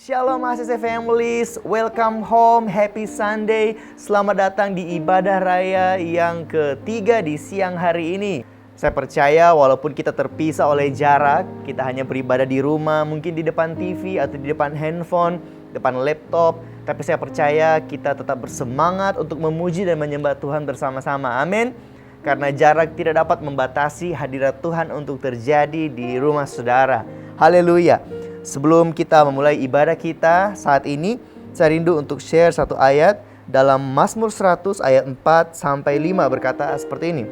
Shalom ACC Families, welcome home, happy Sunday. Selamat datang di ibadah raya yang ketiga di siang hari ini. Saya percaya walaupun kita terpisah oleh jarak, kita hanya beribadah di rumah, mungkin di depan TV atau di depan handphone, depan laptop. Tapi saya percaya kita tetap bersemangat untuk memuji dan menyembah Tuhan bersama-sama. Amin. Karena jarak tidak dapat membatasi hadirat Tuhan untuk terjadi di rumah saudara. Haleluya. Sebelum kita memulai ibadah kita saat ini, saya rindu untuk share satu ayat dalam Mazmur 100 ayat 4 sampai 5 berkata seperti ini.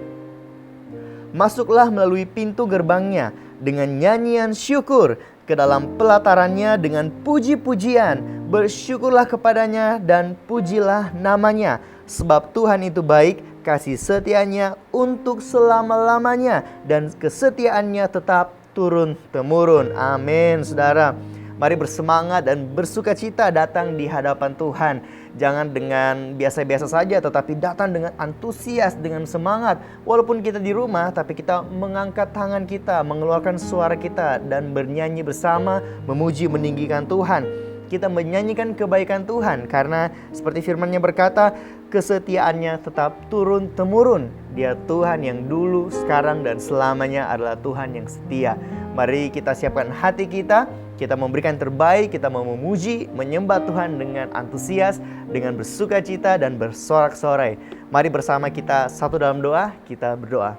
Masuklah melalui pintu gerbangnya dengan nyanyian syukur, ke dalam pelatarannya dengan puji-pujian. Bersyukurlah kepadanya dan pujilah namanya, sebab Tuhan itu baik, kasih setianya untuk selama-lamanya, dan kesetiaannya tetap turun-temurun. Amin, saudara. Mari bersemangat dan bersukacita datang di hadapan Tuhan. Jangan dengan biasa-biasa saja, tetapi datang dengan antusias, dengan semangat. Walaupun kita di rumah, tapi kita mengangkat tangan kita, mengeluarkan suara kita, dan bernyanyi bersama, memuji, meninggikan Tuhan. Kita menyanyikan kebaikan Tuhan, karena seperti firman-Nya berkata, kesetiaannya tetap turun-temurun. Dia Tuhan yang dulu, sekarang, dan selamanya adalah Tuhan yang setia. Mari kita siapkan hati kita memberikan terbaik, kita mau memuji, menyembah Tuhan dengan antusias, dengan bersukacita dan bersorak-sorai. Mari bersama kita satu dalam doa, kita berdoa.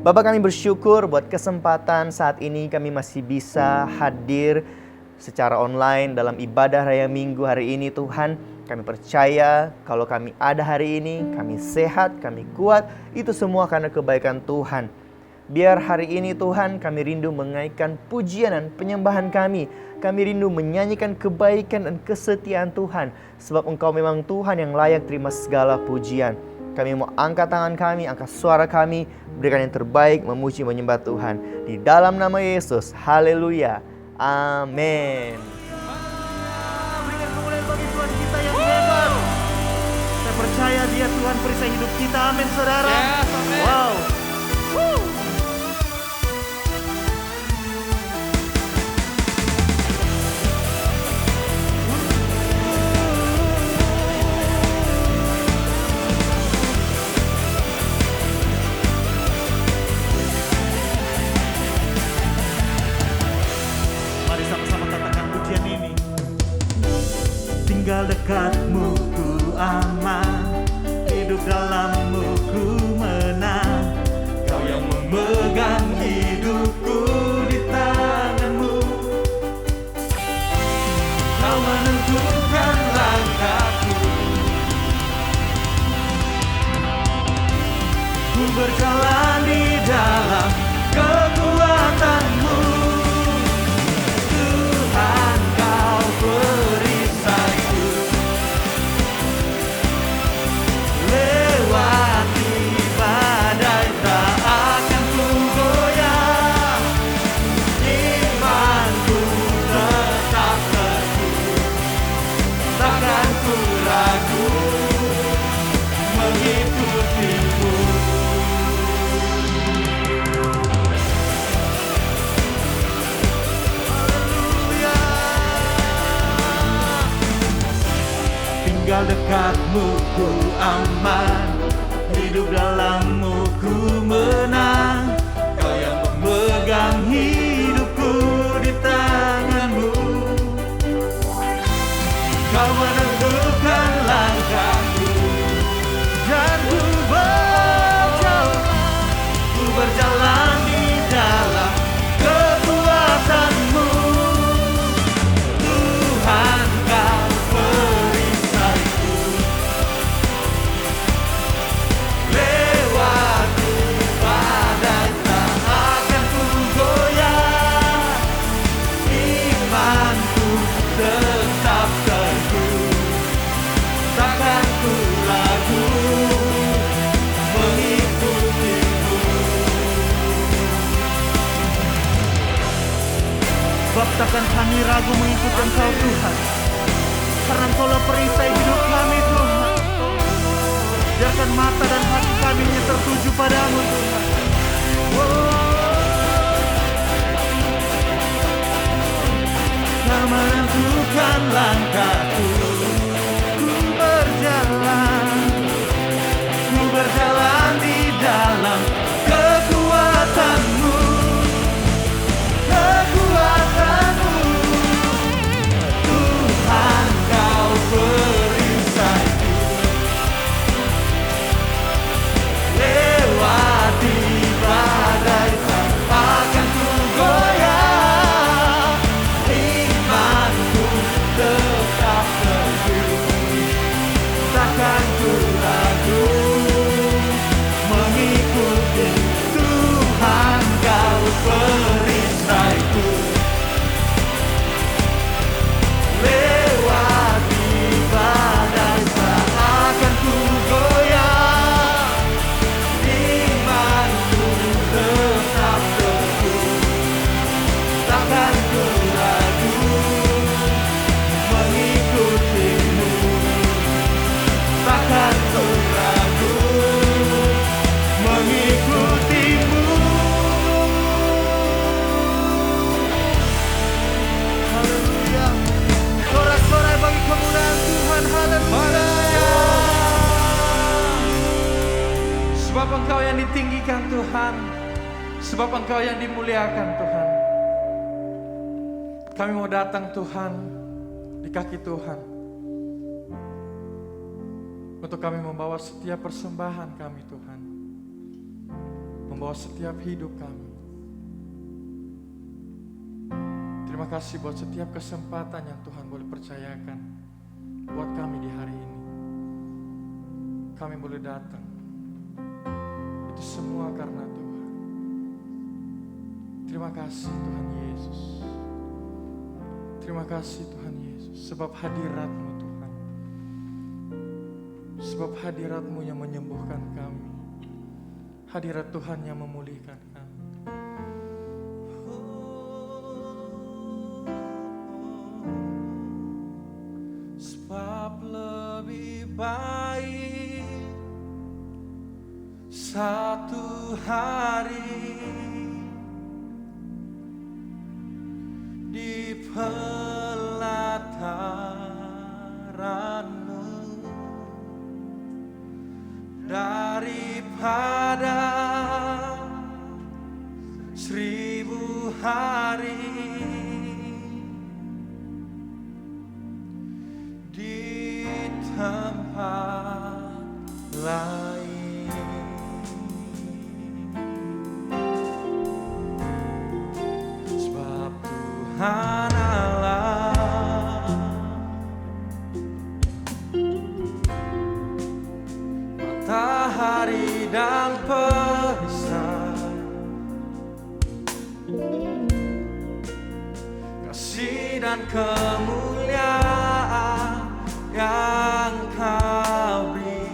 Bapa, kami bersyukur buat kesempatan saat ini kami masih bisa hadir secara online dalam ibadah raya Minggu hari ini. Tuhan, kami percaya kalau kami ada hari ini, kami sehat, kami kuat, itu semua karena kebaikan Tuhan. Biar hari ini Tuhan kami rindu mengaitkan pujian dan penyembahan kami. Kami rindu menyanyikan kebaikan dan kesetiaan Tuhan. Sebab Engkau memang Tuhan yang layak terima segala pujian. Kami mau angkat tangan kami, angkat suara kami, berikan yang terbaik, memuji, menyembah Tuhan. Di dalam nama Yesus, haleluya, amin. Berikan kemuliaan bagi Tuhan kita yang hebat. Saya percaya Dia Tuhan perisai hidup kita, amin saudara. Yes, amin. Wow. Mari sama-sama katakan pujian ini. Tinggal dekatmu ku aman, hidup dalammu ku menang. Kau yang memegang hidupku di tanganmu. Kau menentukan langkahku. Ku berjalan di dalam kekuatanmu. Tuhan, Kau perisaiku. Lewati badai tak akan ku goyah. Imanku tetap teguh, takkan ku ragu mengikutimu. Haleluya. Tinggal dekatmu ku aman, hidup dalammu ku menang. Kau yang memegang hidupku di tanganmu. Kau menentukan langkahku, dan ku berjalan di dalam kekuatanmu. Tuhan, Kau perisaiku. Lewati badai tak akan ku goyah. Imanku tetap teguh, takkan ku ragu mengikutimu. Sebab takkan kami ragu mengikut Engkau Tuhan, karena Engkaulah perisai hidup kami Tuhan. Biarkan mata dan hati kami hanya tertuju padamu Tuhan. Kau kuatkan langkahku. Ku berjalan di dalam kekuatanmu. Tuhan, kau perisaiku. Lewati badai takkan ku goyah. Imanku tetap teguh, takkan ku ragu mengikuti. Tuhan, kau perisaiku. Lewati badai takkan ku goyah. Imanku tetap teguh, takkan ku ragu mengikutimu. Takkan ku ragu mengikutimu. Haleluya. Sorak-sorai bagi kemuliaan Tuhan. Haleluya. Sebab Engkau yang ditinggikan Tuhan, sebab Engkau yang dimuliakan Tuhan. Kami mau datang Tuhan di kaki Tuhan, untuk kami membawa setiap persembahan kami Tuhan, membawa setiap hidup kami. Terima kasih buat setiap kesempatan yang Tuhan boleh percayakan buat kami di hari ini. Kami boleh datang. Itu semua karena Tuhan. Terima kasih Tuhan Yesus. Terima kasih Tuhan Yesus, sebab hadirat-Mu Tuhan. Sebab hadirat-Mu yang menyembuhkan kami. Hadirat Tuhan yang memulihkan kami. Sebab lebih baik satu hari di pelataran-Mu daripada 1000 hari di tempat lain. Sebab Tuhan Allah matahari dan perisai, kasih dan kemuliaan yang Kau beri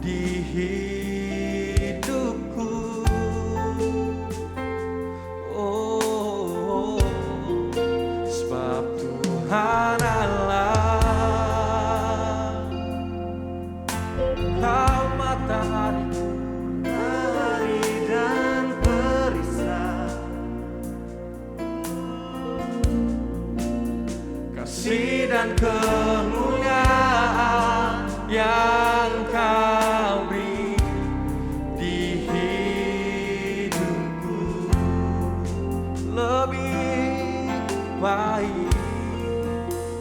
di hidupku. Oh, sebab Tuhan Allah, Kau matahari dan perisai, kasih dan kemuliaan yang Kau beri di hidupku. Lebih baik,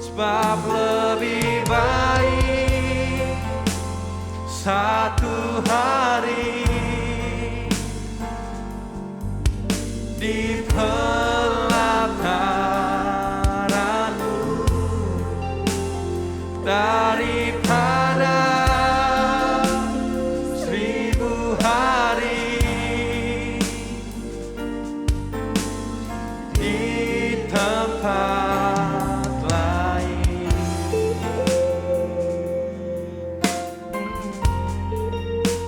sebab lebih baik satu hari di pelataran-Mu daripada 1000 hari di tempat lain.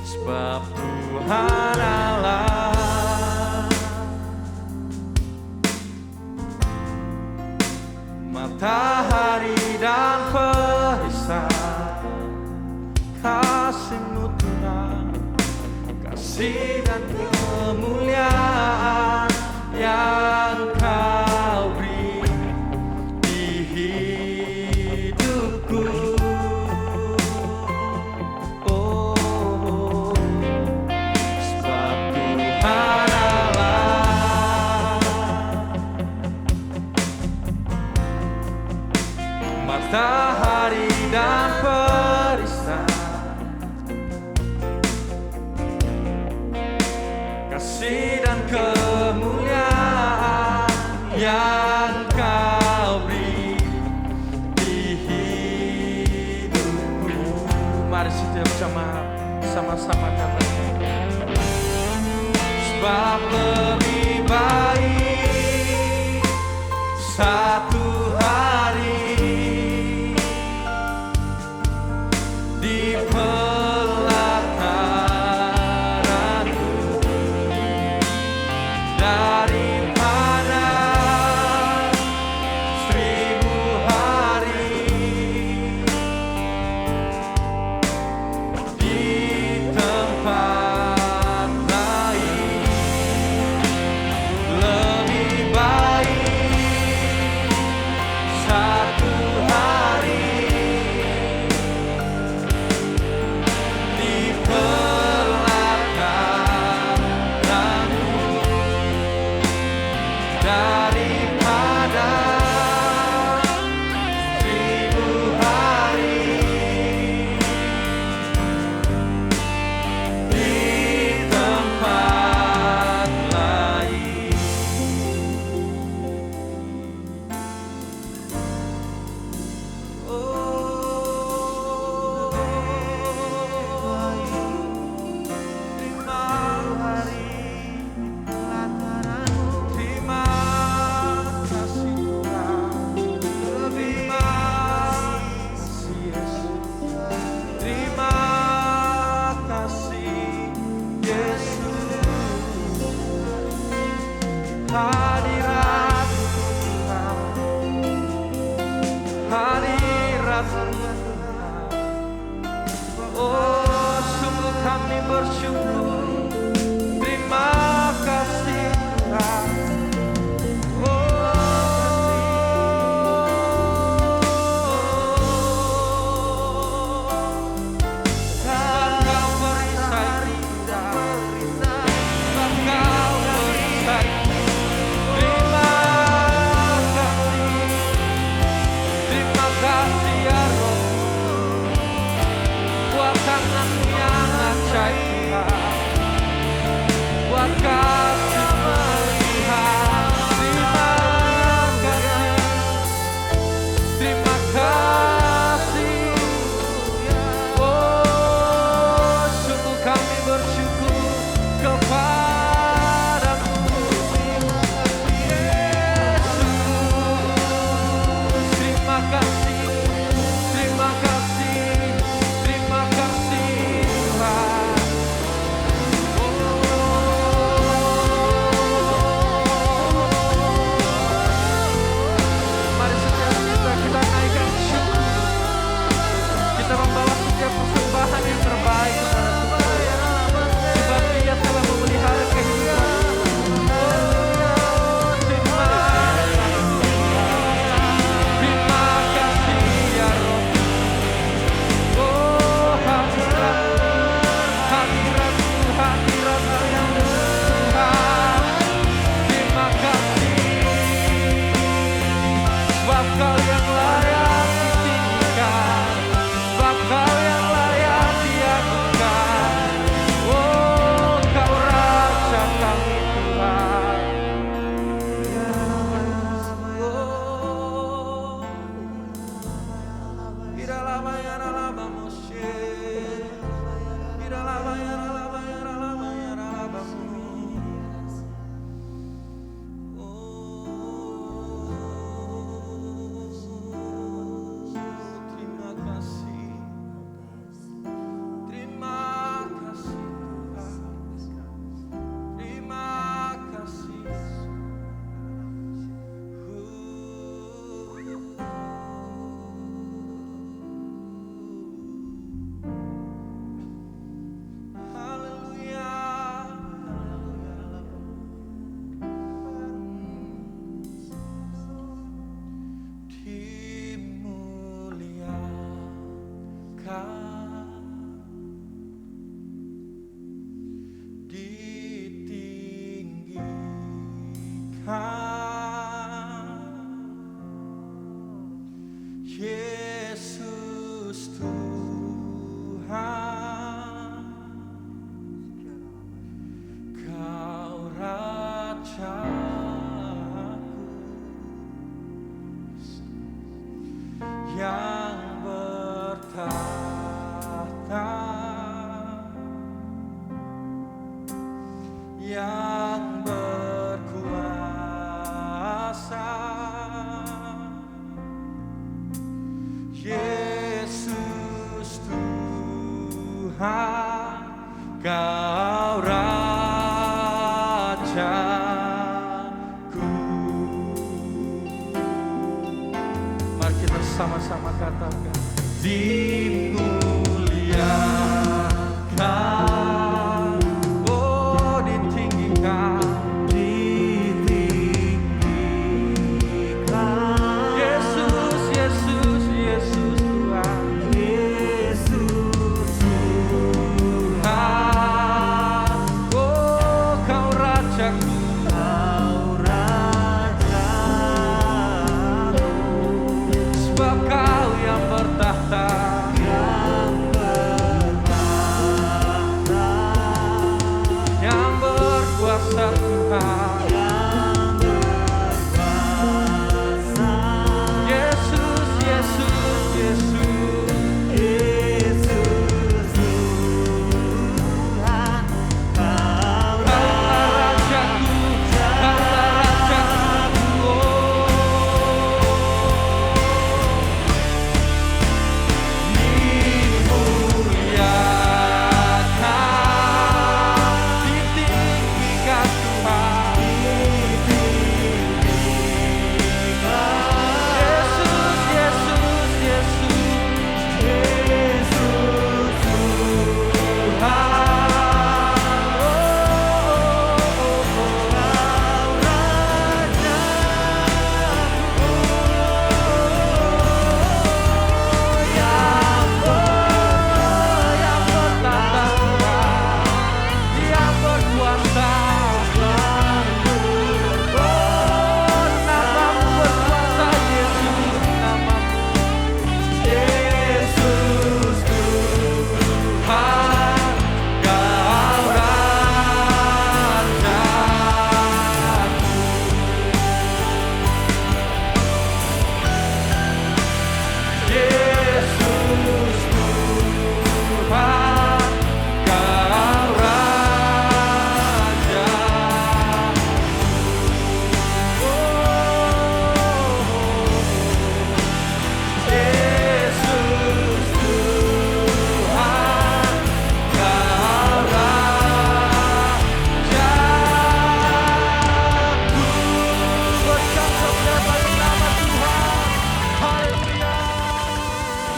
Sebab Tuhan Allah matahari dan perisai, kasih-Mu Tuhan, kasih dan kemuliaan yang Kau beri di matahari dan perisai, kasih dan kemuliaan yang Kau beri di hidupku. Mari setiap jemaat sama-sama katakan, sebab lebih baik satu hari di pelataranmu daripada 1000 hari di tempat lain. Lebih baik satu hari di pelataranmu daripada 1000 hari di tempat lain. Terima kasih Tuhan, terima kasih Yesus, terima kasih Yesus. Hadirat Tuhan, hadirat Tuhan. Oh, sungguh kami bersyukur. Terima kasih Tuhan. Sebab Kau perisai kita, sebab Kau perisai. Terima kasih ya Roh, buat tangan-Mu yang ajaib Tuhan, buat kasih melihat. Terima kasih. Oh, sungguh kami bersyukur kepadamu Yesus. Terima kasih, terima kasih, terima kasih Tuhan. Oh, yang bertahta, yang berkuasa, Yesus Tuhan, Kau Rajaku. Mari kita sama-sama katakan, dimuliakan, oh ditinggikan, Yesus, Yesus, Yesus Tuhan, Tuhan, oh Kau Rajaku, sebab Kau yang bertahta, yang berkuasa Tuhan. Yesus, Yesus, Yesus, Kaulah Rajaku, Kaulah Rajaku, dimuliakan, ditinggikan Tuhan. Yesus, Yesus, Yesus, yang berkuasa, namamu berkuasa, Yesus, namamu Yesus Tuhan, Kau Rajaku. Yesus Tuhan, Kau Raja. Yesus Tuhan, Kau Rajaku. Bersyukur bagi nama Tuhan. Haleluya.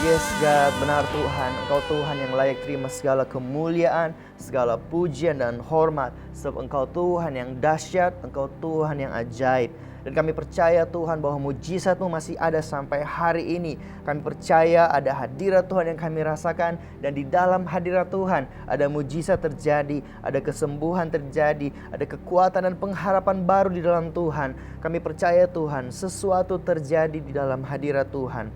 Yes God, benar Tuhan, Engkau Tuhan yang layak terima segala kemuliaan, segala pujian dan hormat. Sebab Engkau Tuhan yang dahsyat, Engkau Tuhan yang ajaib. Dan kami percaya Tuhan bahwa mujizat-Mu masih ada sampai hari ini. Kami percaya ada hadirat Tuhan yang kami rasakan. Dan di dalam hadirat Tuhan ada mujizat terjadi, ada kesembuhan terjadi, ada kekuatan dan pengharapan baru di dalam Tuhan. Kami percaya Tuhan sesuatu terjadi di dalam hadirat Tuhan.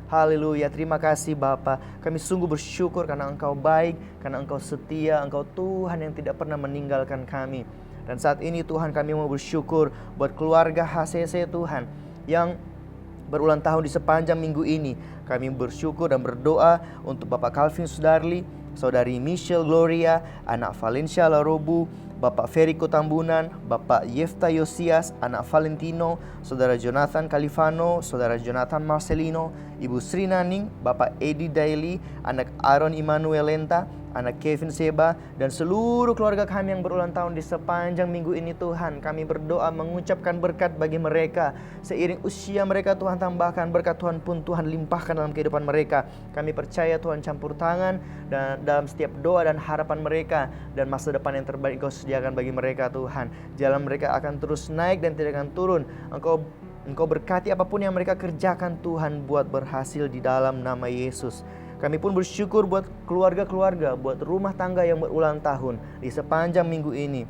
Haleluya, terima kasih Bapa. Kami sungguh bersyukur karena Engkau baik, karena Engkau setia, Engkau Tuhan yang tidak pernah meninggalkan kami. Dan saat ini Tuhan kami mau bersyukur buat keluarga HCC Tuhan yang berulang tahun di sepanjang minggu ini. Kami bersyukur dan berdoa untuk Bapak Calvin Sudarli, Saudari Michelle Gloria, anak Valencia Larobu, Bapak Ferry Tambunan, Bapak Yefta Yosias, anak Valentino, Saudara Jonathan Califano, Saudara Jonathan Marcelino, Ibu Sri Naning, Bapak Edi Daily, anak Aaron Immanuel Lenta, anak Kevin Seba, dan seluruh keluarga kami yang berulang tahun di sepanjang minggu ini Tuhan. Kami berdoa mengucapkan berkat bagi mereka. Seiring usia mereka Tuhan tambahkan berkat Tuhan pun Tuhan limpahkan dalam kehidupan mereka. Kami percaya Tuhan campur tangan dan dalam setiap doa dan harapan mereka. Dan masa depan yang terbaik Engkau sediakan bagi mereka Tuhan. Jalan mereka akan terus naik dan tidak akan turun. Engkau berkati apapun yang mereka kerjakan Tuhan, buat berhasil di dalam nama Yesus. Kami pun bersyukur buat keluarga-keluarga, buat rumah tangga yang berulang tahun di sepanjang minggu ini.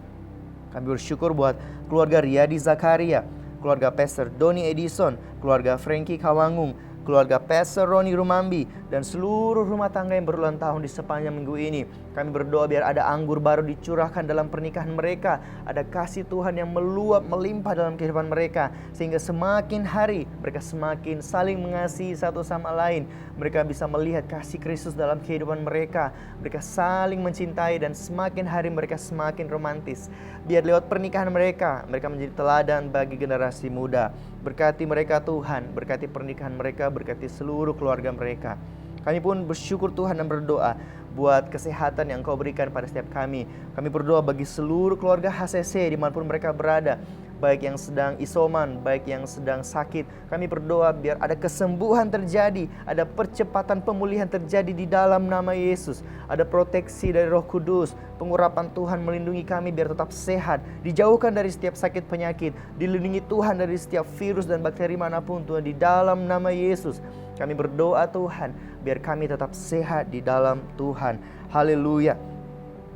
Kami bersyukur buat keluarga Riyadi Zakaria, keluarga Pastor Doni Edison, keluarga Frankie Kawangung, keluarga Pastor Roni Rumambi, dan seluruh rumah tangga yang berulang tahun di sepanjang minggu ini. Kami berdoa biar ada anggur baru dicurahkan dalam pernikahan mereka, ada kasih Tuhan yang meluap melimpah dalam kehidupan mereka, sehingga semakin hari mereka semakin saling mengasihi satu sama lain. Mereka bisa melihat kasih Kristus dalam kehidupan mereka. Mereka saling mencintai dan semakin hari mereka semakin romantis. Biar lewat pernikahan mereka menjadi teladan bagi generasi muda. Berkati mereka Tuhan, berkati pernikahan mereka, berkati seluruh keluarga mereka. Kami pun bersyukur Tuhan dan berdoa buat kesehatan yang Engkau berikan pada setiap kami. Kami berdoa bagi seluruh keluarga HCC dimanapun mereka berada, baik yang sedang isoman, baik yang sedang sakit. Kami berdoa biar ada kesembuhan terjadi, ada percepatan pemulihan terjadi di dalam nama Yesus. Ada proteksi dari Roh Kudus, pengurapan Tuhan melindungi kami biar tetap sehat, dijauhkan dari setiap sakit penyakit, dilindungi Tuhan dari setiap virus dan bakteri manapun Tuhan, di dalam nama Yesus. Kami berdoa Tuhan, biar kami tetap sehat di dalam Tuhan. Haleluya.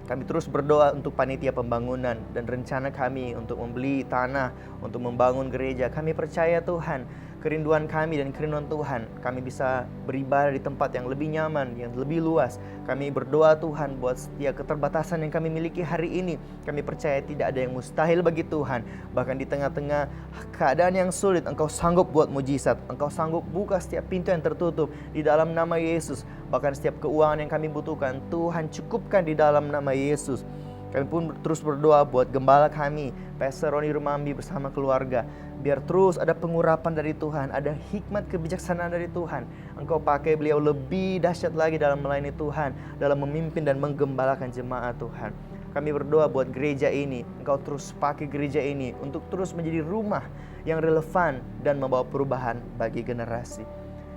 Kami terus berdoa untuk panitia pembangunan dan rencana kami untuk membeli tanah, untuk membangun gereja. Kami percaya Tuhan, kerinduan kami dan kerinduan Tuhan, kami bisa beribadah di tempat yang lebih nyaman, yang lebih luas. Kami berdoa Tuhan buat setiap keterbatasan yang kami miliki hari ini. Kami percaya tidak ada yang mustahil bagi Tuhan. Bahkan di tengah-tengah keadaan yang sulit, Engkau sanggup buat mujizat. Engkau sanggup buka setiap pintu yang tertutup di dalam nama Yesus. Bahkan setiap keuangan yang kami butuhkan, Tuhan cukupkan di dalam nama Yesus. Kami pun terus berdoa buat gembala kami, Pastor Roni Rumambi bersama keluarga. Biar terus ada pengurapan dari Tuhan, ada hikmat kebijaksanaan dari Tuhan. Engkau pakai beliau lebih dahsyat lagi dalam melayani Tuhan, dalam memimpin dan menggembalakan jemaat Tuhan. Kami berdoa buat gereja ini, Engkau terus pakai gereja ini untuk terus menjadi rumah yang relevan dan membawa perubahan bagi generasi.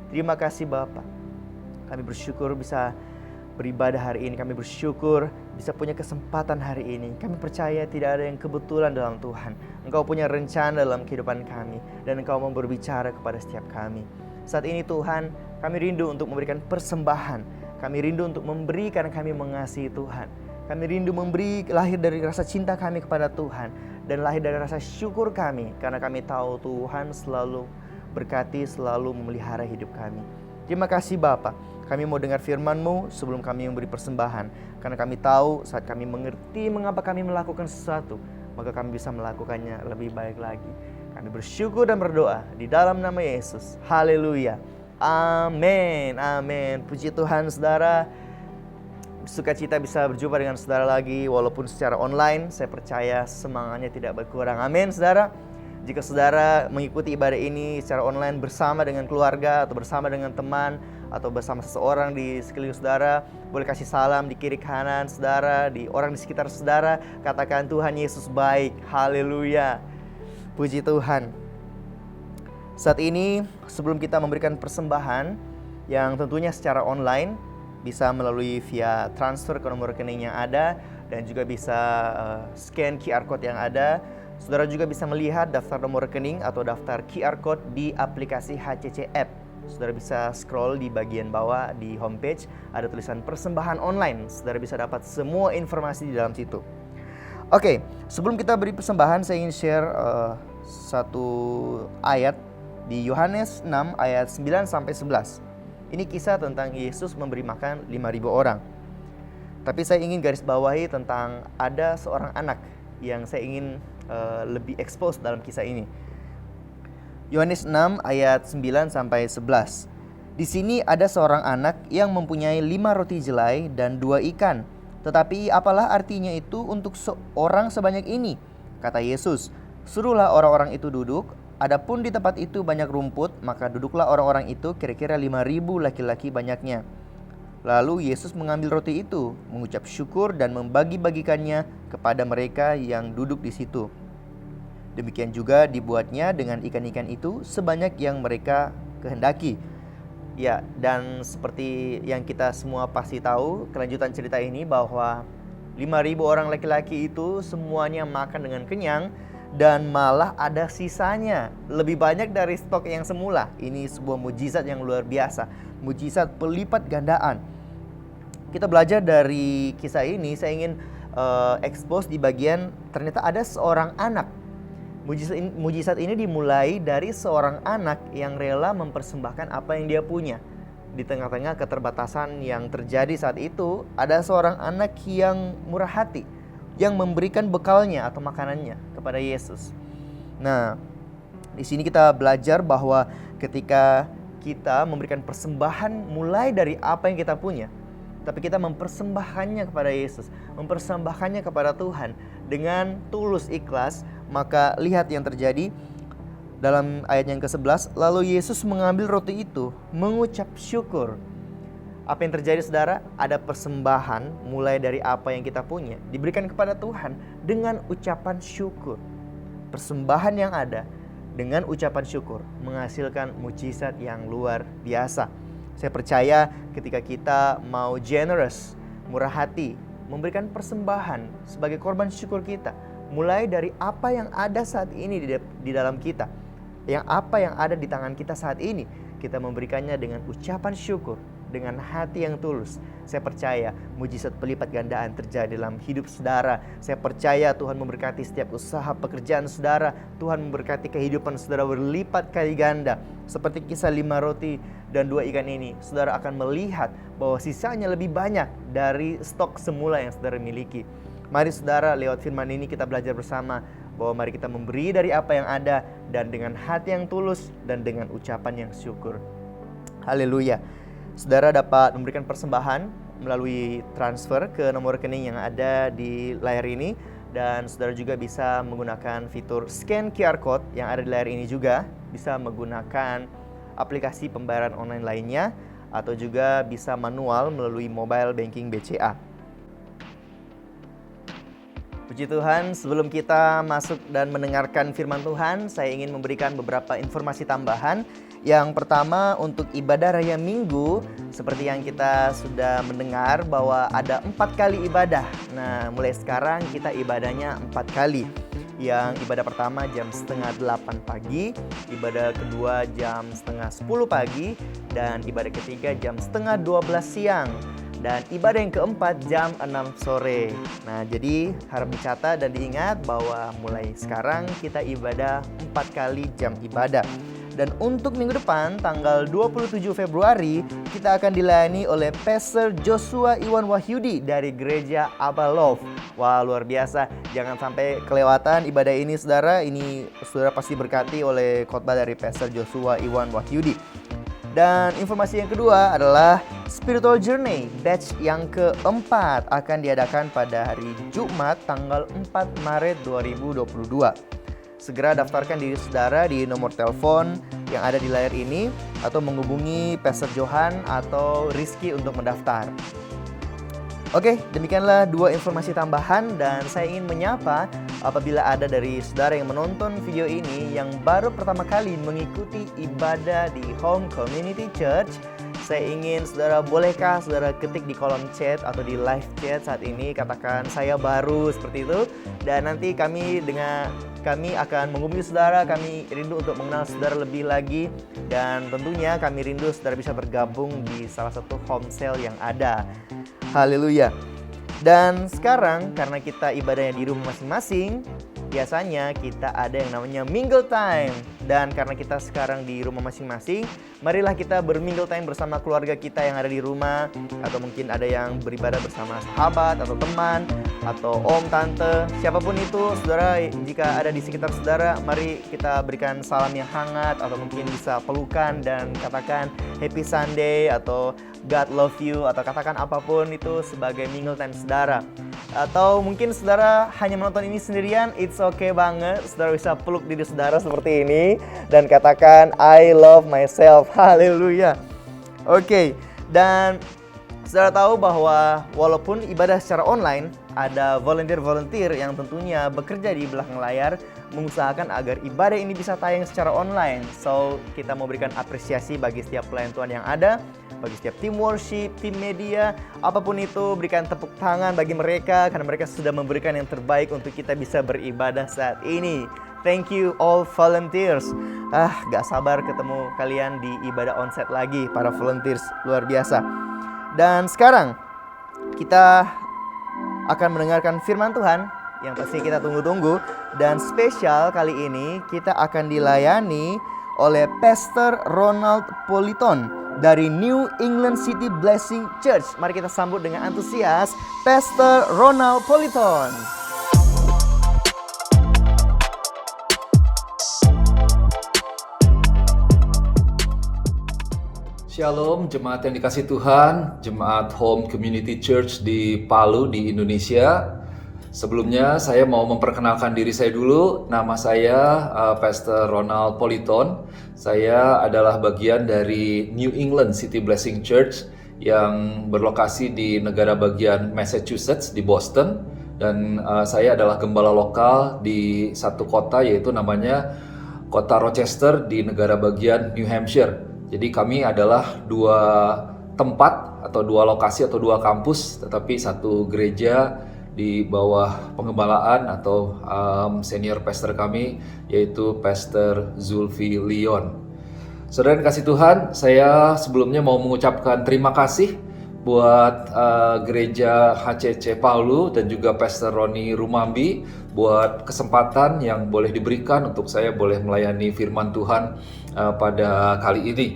Terima kasih Bapa. Kami bersyukur bisa beribadah hari ini. Kami bersyukur bisa punya kesempatan hari ini. Kami percaya tidak ada yang kebetulan dalam Tuhan. Engkau punya rencana dalam kehidupan kami, dan Engkau mau berbicara kepada setiap kami. Saat ini Tuhan, kami rindu untuk memberikan persembahan. Kami rindu untuk memberi karena kami mengasihi Tuhan. Kami rindu memberi lahir dari rasa cinta kami kepada Tuhan, dan lahir dari rasa syukur kami karena kami tahu Tuhan selalu berkati, selalu memelihara hidup kami. Terima kasih Bapa. Kami mau dengar firman-Mu sebelum kami memberi persembahan. Karena kami tahu saat kami mengerti mengapa kami melakukan sesuatu, maka kami bisa melakukannya lebih baik lagi. Kami bersyukur dan berdoa di dalam nama Yesus. Haleluya. Amin. Amin. Puji Tuhan saudara. Sukacita bisa berjumpa dengan saudara lagi walaupun secara online. Saya percaya semangatnya tidak berkurang. Amin saudara. Jika saudara mengikuti ibadah ini secara online bersama dengan keluarga atau bersama dengan teman atau bersama seseorang di sekeliling saudara, boleh kasih salam di kiri kanan saudara, di orang di sekitar saudara. Katakan Tuhan Yesus baik. Haleluya. Puji Tuhan. Saat ini sebelum kita memberikan persembahan yang tentunya secara online, bisa melalui via transfer ke nomor rekening yang ada, dan juga bisa scan QR code yang ada. Saudara juga bisa melihat daftar nomor rekening atau daftar QR code di aplikasi HCC App. Saudara bisa scroll di bagian bawah di homepage, ada tulisan persembahan online. Saudara bisa dapat semua informasi di dalam situ. Oke, sebelum kita beri persembahan, saya ingin share satu ayat di Yohanes 6 ayat 9-11. Ini kisah tentang Yesus memberi makan 5.000 orang. Tapi saya ingin garis bawahi tentang ada seorang anak yang saya ingin lebih expose dalam kisah ini. Yohanes 6 ayat 9-11. Di sini ada seorang anak yang mempunyai 5 roti jelai dan 2 ikan. Tetapi apalah artinya itu untuk seorang sebanyak ini? Kata Yesus, suruhlah orang-orang itu duduk. Adapun di tempat itu banyak rumput, maka duduklah orang-orang itu, kira-kira 5.000 laki-laki banyaknya. Lalu Yesus mengambil roti itu, mengucap syukur dan membagi-bagikannya kepada mereka yang duduk di situ. Demikian juga dibuatnya dengan ikan-ikan itu sebanyak yang mereka kehendaki. Ya, dan seperti yang kita semua pasti tahu, kelanjutan cerita ini bahwa 5.000 orang laki-laki itu semuanya makan dengan kenyang, dan malah ada sisanya, lebih banyak dari stok yang semula. Ini sebuah mujizat yang luar biasa, mujizat pelipat gandaan. Kita belajar dari kisah ini, saya ingin expose di bagian ternyata ada seorang anak Mujizat ini dimulai dari seorang anak yang rela mempersembahkan apa yang dia punya. Di tengah-tengah keterbatasan yang terjadi saat itu, ada seorang anak yang murah hati, yang memberikan bekalnya atau makanannya kepada Yesus. Nah, di sini kita belajar bahwa ketika kita memberikan persembahan mulai dari apa yang kita punya, tapi kita mempersembahkannya kepada Yesus, mempersembahkannya kepada Tuhan dengan tulus ikhlas, maka lihat yang terjadi dalam ayat yang ke-11. Lalu Yesus mengambil roti itu, mengucap syukur. Apa yang terjadi saudara? Ada persembahan mulai dari apa yang kita punya, diberikan kepada Tuhan dengan ucapan syukur. Persembahan yang ada dengan ucapan syukur menghasilkan mujizat yang luar biasa. Saya percaya ketika kita mau generous, murah hati, memberikan persembahan sebagai korban syukur kita, mulai dari apa yang ada saat ini di dalam kita, apa yang ada di tangan kita saat ini, kita memberikannya dengan ucapan syukur, dengan hati yang tulus. Saya percaya mujizat pelipat gandaan terjadi dalam hidup saudara. Saya percaya Tuhan memberkati setiap usaha pekerjaan saudara. Tuhan memberkati kehidupan saudara berlipat kali ganda. Seperti kisah 5 roti dan 2 ikan ini, saudara akan melihat bahwa sisanya lebih banyak dari stok semula yang saudara miliki. Mari saudara, lewat firman ini kita belajar bersama bahwa mari kita memberi dari apa yang ada dan dengan hati yang tulus dan dengan ucapan yang syukur. Haleluya. Saudara dapat memberikan persembahan melalui transfer ke nomor rekening yang ada di layar ini, dan saudara juga bisa menggunakan fitur scan QR code yang ada di layar ini, juga bisa menggunakan aplikasi pembayaran online lainnya, atau juga bisa manual melalui mobile banking BCA. Puji Tuhan, sebelum kita masuk dan mendengarkan firman Tuhan, saya ingin memberikan beberapa informasi tambahan. Yang pertama, untuk ibadah raya Minggu, seperti yang kita sudah mendengar bahwa ada 4 kali ibadah. Nah, mulai sekarang kita ibadahnya 4 kali. Yang ibadah pertama jam 7:30 pagi, ibadah kedua jam 9:30 pagi, dan ibadah ketiga jam 11:30 siang. Dan ibadah yang keempat jam 6 sore. Nah, jadi harap dicatat dan diingat bahwa mulai sekarang kita ibadah 4 kali jam ibadah. Dan untuk minggu depan, tanggal 27 Februari, kita akan dilayani oleh Pastor Joshua Iwan Wahyudi dari Gereja Abba Love. Wah, luar biasa. Jangan sampai kelewatan ibadah ini, saudara. Ini saudara pasti berkati oleh khotbah dari Pastor Joshua Iwan Wahyudi. Dan informasi yang kedua adalah Spiritual Journey batch yang keempat akan diadakan pada hari Jumat tanggal 4 Maret 2022. Segera daftarkan diri saudara di nomor telepon yang ada di layar ini, atau menghubungi Pastor Johan atau Rizky untuk mendaftar. Oke, demikianlah 2 informasi tambahan, dan saya ingin menyapa apabila ada dari saudara yang menonton video ini yang baru pertama kali mengikuti ibadah di Home Community Church. Saya ingin saudara, bolehkah saudara ketik di kolom chat atau di live chat saat ini, katakan saya baru, seperti itu. Dan nanti kami akan menghubungi saudara. Kami rindu untuk mengenal saudara lebih lagi, dan tentunya kami rindu saudara bisa bergabung di salah satu home cell yang ada. Haleluya. Dan sekarang karena kita ibadahnya di rumah masing-masing, biasanya kita ada yang namanya mingle time. Dan karena kita sekarang di rumah masing-masing, marilah kita bermingle time bersama keluarga kita yang ada di rumah, atau mungkin ada yang beribadah bersama sahabat atau teman atau om, tante, siapapun itu. Saudara, jika ada di sekitar saudara, mari kita berikan salam yang hangat, atau mungkin bisa pelukan dan katakan Happy Sunday atau God love you, atau katakan apapun itu sebagai mingle time saudara. Atau mungkin saudara hanya menonton ini sendirian, it's okay banget. Saudara bisa peluk diri saudara seperti ini dan katakan I love myself. Haleluya. Oke, dan saudara tahu bahwa walaupun ibadah secara online, ada volunteer yang tentunya bekerja di belakang layar mengusahakan agar ibadah ini bisa tayang secara online. So, kita mau berikan apresiasi bagi setiap pelayan Tuhan yang ada, bagi setiap tim worship, tim media, apapun itu, berikan tepuk tangan bagi mereka karena mereka sudah memberikan yang terbaik untuk kita bisa beribadah saat ini. Thank you all volunteers. Gak sabar ketemu kalian di ibadah onsite lagi, para volunteers, luar biasa. Dan sekarang kita akan mendengarkan firman Tuhan yang pasti kita tunggu-tunggu. Dan spesial kali ini kita akan dilayani oleh Pastor Ronald Politon dari New England City Blessing Church. Mari kita sambut dengan antusias Pastor Ronald Politon. Shalom, jemaat yang dikasih Tuhan, jemaat Home Community Church di Palu di Indonesia. Sebelumnya saya mau memperkenalkan diri saya dulu. Nama saya Pastor Ronald Politon. Saya adalah bagian dari New England City Blessing Church yang berlokasi di negara bagian Massachusetts di Boston. Dan saya adalah gembala lokal di satu kota, yaitu namanya kota Rochester di negara bagian New Hampshire. Jadi kami adalah dua tempat atau dua lokasi atau dua kampus, tetapi satu gereja di bawah pengembalaan atau senior pastor kami, yaitu Pastor Zulfi Leon. Saudara yang kasih Tuhan, saya sebelumnya mau mengucapkan terima kasih buat gereja HCC Palu dan juga Pastor Roni Rumambi buat kesempatan yang boleh diberikan untuk saya boleh melayani firman Tuhan pada kali ini.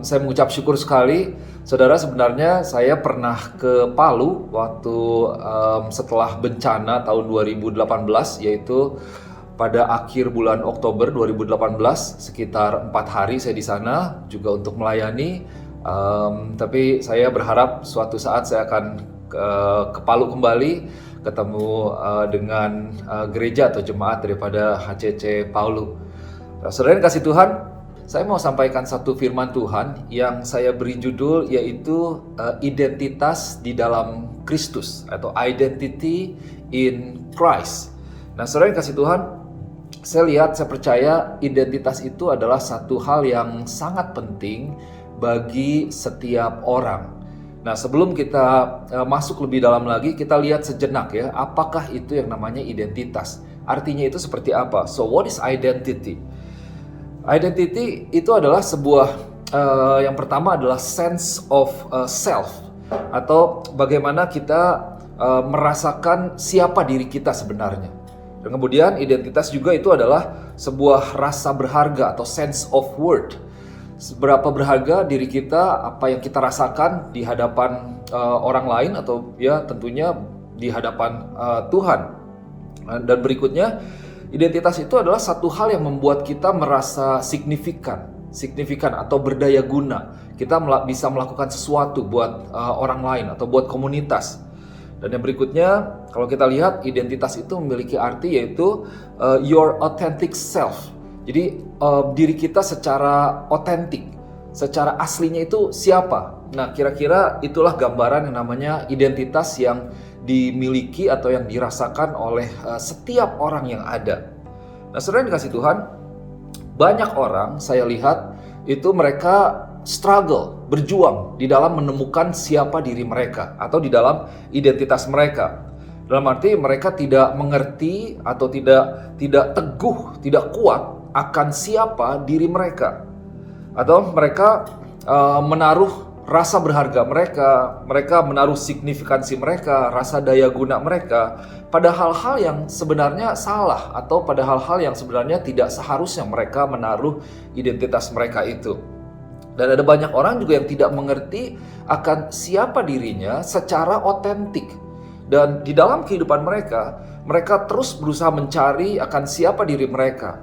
Saya mengucap syukur sekali. Saudara, sebenarnya saya pernah ke Palu waktu setelah bencana tahun 2018, yaitu pada akhir bulan Oktober 2018, sekitar 4 hari saya di sana juga untuk melayani. Tapi saya berharap suatu saat saya akan ke Palu kembali, ketemu dengan gereja atau jemaat daripada HCC Palu. Saudara yang kasih Tuhan, saya mau sampaikan satu firman Tuhan yang saya beri judul, yaitu identitas di dalam Kristus atau identity in Christ. Nah, saudara yang kasih Tuhan, saya percaya identitas itu adalah satu hal yang sangat penting bagi setiap orang. Nah, sebelum kita masuk lebih dalam lagi, kita lihat sejenak ya, apakah itu yang namanya identitas? Artinya itu seperti apa? So, what is identity? Identity itu adalah sebuah, yang pertama adalah sense of self, atau bagaimana kita merasakan siapa diri kita sebenarnya. Dan kemudian identitas juga itu adalah sebuah rasa berharga atau sense of worth. Seberapa berharga diri kita, apa yang kita rasakan di hadapan orang lain atau ya tentunya di hadapan Tuhan. Dan berikutnya, identitas itu adalah satu hal yang membuat kita merasa signifikan atau berdaya guna. Kita bisa melakukan sesuatu buat orang lain atau buat komunitas. Dan yang berikutnya, kalau kita lihat, identitas itu memiliki arti yaitu your authentic self. Jadi diri kita secara otentik, secara aslinya itu siapa? Nah, kira-kira itulah gambaran yang namanya identitas yang dimiliki atau yang dirasakan oleh setiap orang yang ada. Nah, saudara yang dikasih Tuhan, banyak orang saya lihat itu mereka struggle, berjuang di dalam menemukan siapa diri mereka atau di dalam identitas mereka. Dalam arti mereka tidak mengerti atau tidak teguh, tidak kuat akan siapa diri mereka. Atau mereka menaruh rasa berharga mereka menaruh signifikansi mereka, rasa daya guna mereka pada hal-hal yang sebenarnya salah atau pada hal-hal yang sebenarnya tidak seharusnya mereka menaruh identitas mereka itu. Dan ada banyak orang juga yang tidak mengerti akan siapa dirinya secara otentik. Dan di dalam kehidupan mereka terus berusaha mencari akan siapa diri mereka.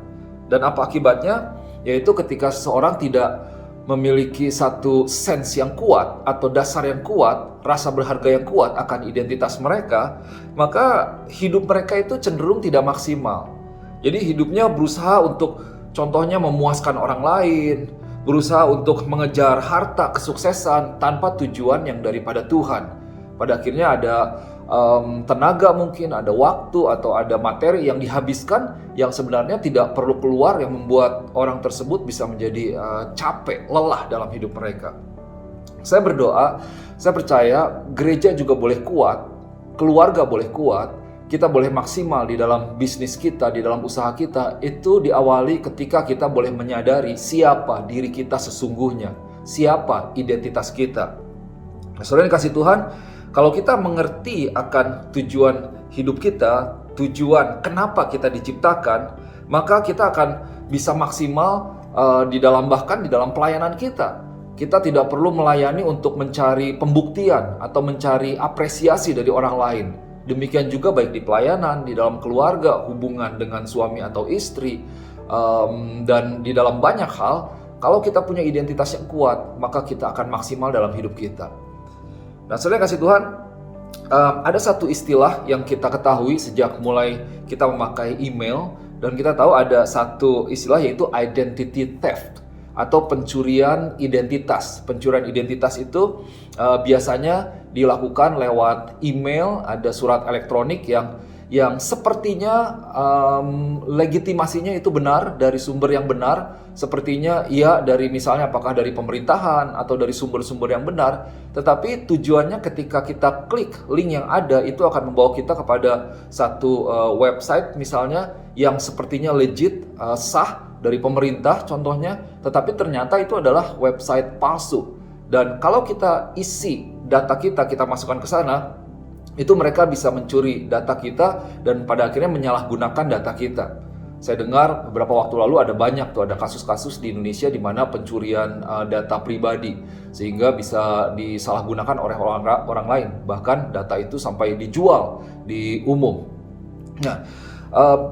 Dan apa akibatnya? Yaitu ketika seseorang tidak memiliki satu sense yang kuat atau dasar yang kuat, rasa berharga yang kuat akan identitas mereka, maka hidup mereka itu cenderung tidak maksimal. Jadi hidupnya berusaha untuk contohnya memuaskan orang lain, berusaha untuk mengejar harta, kesuksesan tanpa tujuan yang daripada Tuhan. Pada akhirnya ada tenaga mungkin, ada waktu atau ada materi yang dihabiskan yang sebenarnya tidak perlu keluar, yang membuat orang tersebut bisa menjadi capek, lelah dalam hidup mereka. Saya berdoa, saya percaya gereja juga boleh kuat, keluarga boleh kuat, kita boleh maksimal di dalam bisnis kita, di dalam usaha kita, itu diawali ketika kita boleh menyadari siapa diri kita sesungguhnya, siapa identitas kita. Nah, saudara yang kasih Tuhan, kalau kita mengerti akan tujuan hidup kita, tujuan kenapa kita diciptakan, maka kita akan bisa maksimal bahkan di dalam pelayanan kita. Kita tidak perlu melayani untuk mencari pembuktian atau mencari apresiasi dari orang lain. Demikian juga baik di pelayanan, di dalam keluarga, hubungan dengan suami atau istri, dan di dalam banyak hal. Kalau kita punya identitas yang kuat, maka kita akan maksimal dalam hidup kita. Nah, saudara kasih Tuhan, ada satu istilah yang kita ketahui sejak mulai kita memakai email, dan kita tahu ada satu istilah yaitu identity theft atau pencurian identitas. Pencurian identitas itu biasanya dilakukan lewat email, ada surat elektronik yang sepertinya legitimasinya itu benar, dari sumber yang benar, sepertinya iya dari misalnya apakah dari pemerintahan atau dari sumber-sumber yang benar, tetapi tujuannya ketika kita klik link yang ada itu akan membawa kita kepada satu website misalnya yang sepertinya legit, sah dari pemerintah contohnya, tetapi ternyata itu adalah website palsu. Dan kalau kita isi data kita masukkan ke sana, itu mereka bisa mencuri data kita dan pada akhirnya menyalahgunakan data kita. Saya dengar beberapa waktu lalu ada kasus-kasus di Indonesia di mana pencurian data pribadi sehingga bisa disalahgunakan oleh orang lain, bahkan data itu sampai dijual di umum. Nah,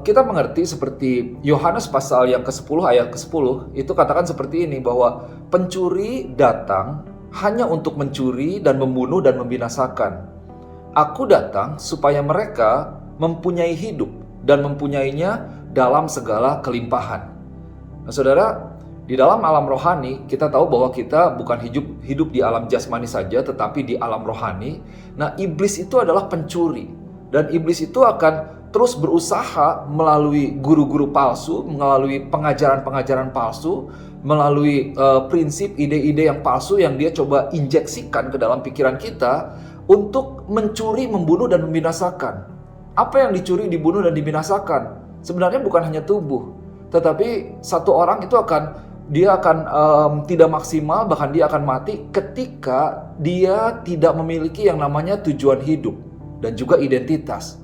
kita mengerti seperti Yohanes pasal yang ke-10 ayat ke-10 itu katakan seperti ini, bahwa pencuri datang hanya untuk mencuri dan membunuh dan membinasakan. Aku datang supaya mereka mempunyai hidup dan mempunyainya dalam segala kelimpahan. Nah, saudara, di dalam alam rohani kita tahu bahwa kita bukan hidup di alam jasmani saja, tetapi di alam rohani. Nah, iblis itu adalah pencuri, dan iblis itu akan terus berusaha melalui guru-guru palsu, melalui pengajaran-pengajaran palsu, melalui prinsip ide-ide yang palsu yang dia coba injeksikan ke dalam pikiran kita untuk mencuri, membunuh, dan membinasakan. Apa yang dicuri, dibunuh, dan dibinasakan sebenarnya bukan hanya tubuh, tetapi satu orang itu akan tidak maksimal, bahkan dia akan mati ketika dia tidak memiliki yang namanya tujuan hidup dan juga identitas.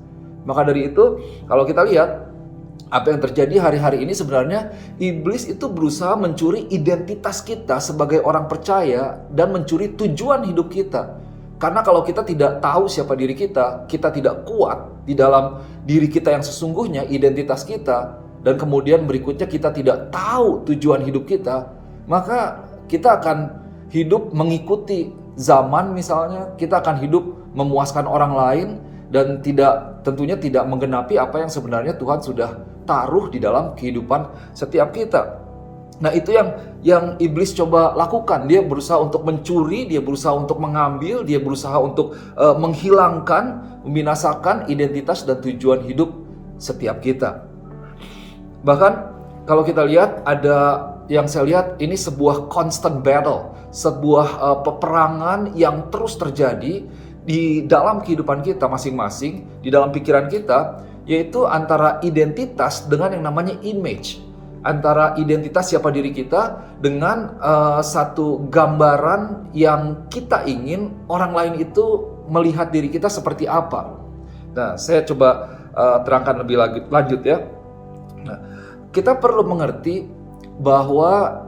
Maka dari itu, kalau kita lihat apa yang terjadi hari-hari ini, sebenarnya iblis itu berusaha mencuri identitas kita sebagai orang percaya dan mencuri tujuan hidup kita. Karena kalau kita tidak tahu siapa diri kita tidak kuat di dalam diri kita yang sesungguhnya, identitas kita, dan kemudian berikutnya kita tidak tahu tujuan hidup kita, maka kita akan hidup mengikuti zaman misalnya, kita akan hidup memuaskan orang lain, dan tentunya tidak menggenapi apa yang sebenarnya Tuhan sudah taruh di dalam kehidupan setiap kita. Nah, itu yang iblis coba lakukan. Dia berusaha untuk mencuri, dia berusaha untuk mengambil, dia berusaha untuk menghilangkan, membinasakan identitas dan tujuan hidup setiap kita. Bahkan kalau kita lihat, ada yang saya lihat ini sebuah constant battle, sebuah peperangan yang terus terjadi di dalam kehidupan kita masing-masing, di dalam pikiran kita, yaitu antara identitas dengan yang namanya image. Antara identitas siapa diri kita dengan satu gambaran yang kita ingin orang lain itu melihat diri kita seperti apa. Nah, saya coba terangkan lebih lanjut ya. Nah, kita perlu mengerti bahwa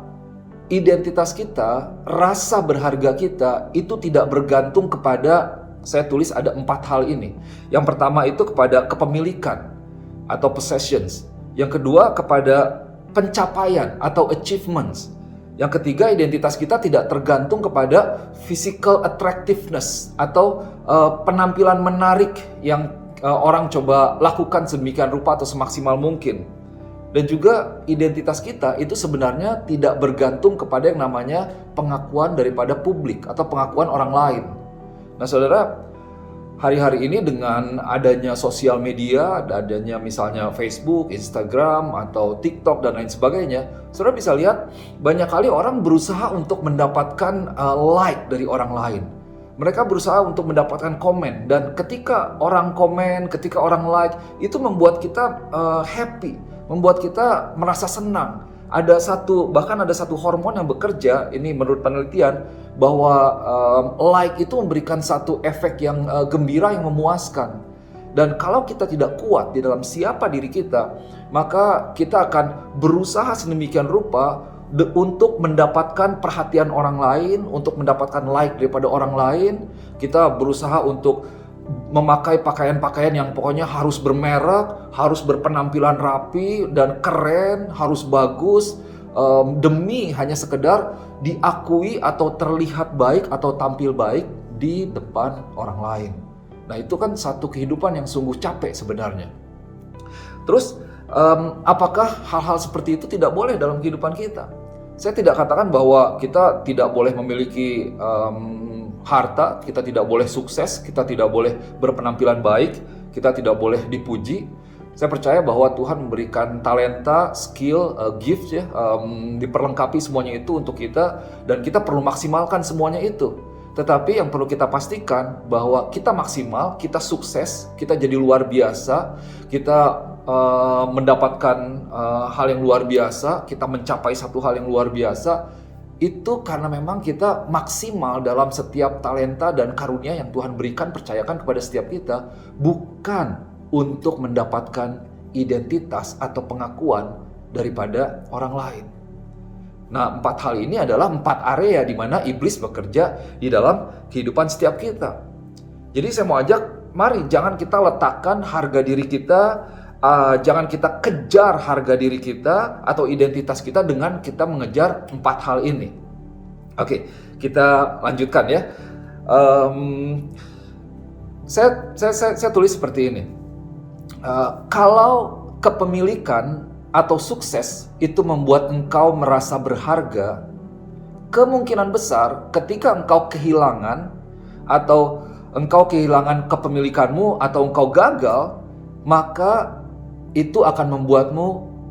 identitas kita, rasa berharga kita itu tidak bergantung kepada, saya tulis ada 4 hal ini. Yang pertama itu kepada kepemilikan atau possessions. Yang kedua kepada pencapaian atau achievements. Yang ketiga, identitas kita tidak tergantung kepada physical attractiveness atau penampilan menarik yang orang coba lakukan sedemikian rupa atau semaksimal mungkin. Dan juga identitas kita itu sebenarnya tidak bergantung kepada yang namanya pengakuan daripada publik atau pengakuan orang lain. Nah, saudara, hari-hari ini dengan adanya sosial media, adanya misalnya Facebook, Instagram, atau TikTok, dan lain sebagainya, saudara bisa lihat banyak kali orang berusaha untuk mendapatkan like dari orang lain. Mereka berusaha untuk mendapatkan komen, dan ketika orang komen, ketika orang like, itu membuat kita happy, membuat kita merasa senang. Bahkan ada satu hormon yang bekerja, ini menurut penelitian, bahwa like itu memberikan satu efek yang gembira, yang memuaskan. Dan kalau kita tidak kuat di dalam siapa diri kita, maka kita akan berusaha sedemikian rupa untuk mendapatkan perhatian orang lain, untuk mendapatkan like daripada orang lain. Kita berusaha untuk memakai pakaian-pakaian yang pokoknya harus bermerek, harus berpenampilan rapi dan keren, harus bagus, demi hanya sekedar diakui atau terlihat baik atau tampil baik di depan orang lain. Nah, itu kan satu kehidupan yang sungguh capek sebenarnya. Terus, apakah hal-hal seperti itu tidak boleh dalam kehidupan kita? Saya tidak katakan bahwa kita tidak boleh memiliki harta, kita tidak boleh sukses, kita tidak boleh berpenampilan baik, kita tidak boleh dipuji. Saya percaya bahwa Tuhan memberikan talenta, skill, gift ya, diperlengkapi semuanya itu untuk kita, dan kita perlu maksimalkan semuanya itu. Tetapi yang perlu kita pastikan bahwa kita maksimal, kita sukses, kita jadi luar biasa, kita mendapatkan hal yang luar biasa, kita mencapai satu hal yang luar biasa, itu karena memang kita maksimal dalam setiap talenta dan karunia yang Tuhan berikan, percayakan kepada setiap kita, bukan untuk mendapatkan identitas atau pengakuan daripada orang lain. Nah, 4 hal ini adalah 4 area di mana iblis bekerja di dalam kehidupan setiap kita. Jadi saya mau ajak, mari jangan kita letakkan harga diri kita, jangan kita kejar harga diri kita atau identitas kita dengan kita mengejar 4 hal ini. Oke, kita lanjutkan ya. Saya tulis seperti ini. Kalau kepemilikan atau sukses itu membuat engkau merasa berharga, kemungkinan besar ketika engkau kehilangan atau engkau kehilangan kepemilikanmu atau engkau gagal, maka itu akan membuatmu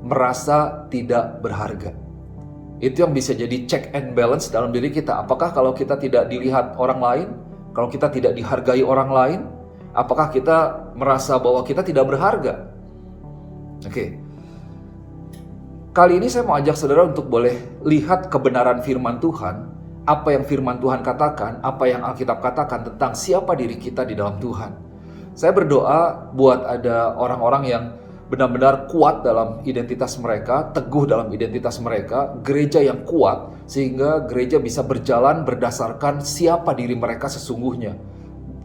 merasa tidak berharga. Itu yang bisa jadi check and balance dalam diri kita. Apakah kalau kita tidak dilihat orang lain, kalau kita tidak dihargai orang lain, apakah kita merasa bahwa kita tidak berharga? Oke. Kali ini saya mau ajak saudara untuk boleh lihat kebenaran firman Tuhan, apa yang firman Tuhan katakan, apa yang Alkitab katakan tentang siapa diri kita di dalam Tuhan. Saya berdoa buat ada orang-orang yang benar-benar kuat dalam identitas mereka, teguh dalam identitas mereka, gereja yang kuat, sehingga gereja bisa berjalan berdasarkan siapa diri mereka sesungguhnya.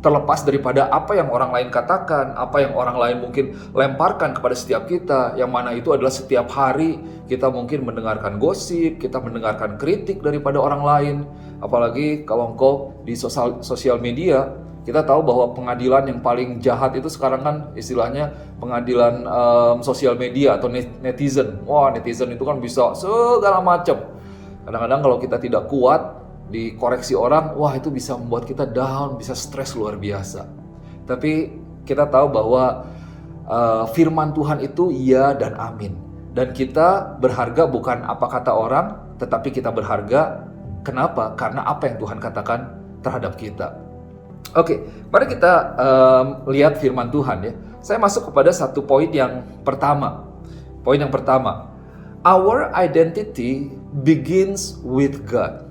Terlepas daripada apa yang orang lain katakan, apa yang orang lain mungkin lemparkan kepada setiap kita, yang mana itu adalah setiap hari kita mungkin mendengarkan gosip, kita mendengarkan kritik daripada orang lain. Apalagi kalau engkau di sosial media, kita tahu bahwa pengadilan yang paling jahat itu sekarang kan istilahnya pengadilan sosial media atau netizen. Wah, netizen itu kan bisa segala macam. Kadang-kadang kalau kita tidak kuat dikoreksi orang, wah itu bisa membuat kita down, bisa stres luar biasa. Tapi kita tahu bahwa firman Tuhan itu ya dan amin. Dan kita berharga bukan apa kata orang, tetapi kita berharga. Kenapa? Karena apa yang Tuhan katakan terhadap kita. Oke, mari kita lihat firman Tuhan ya. Saya masuk kepada satu poin yang pertama. Poin yang pertama, our identity begins with God.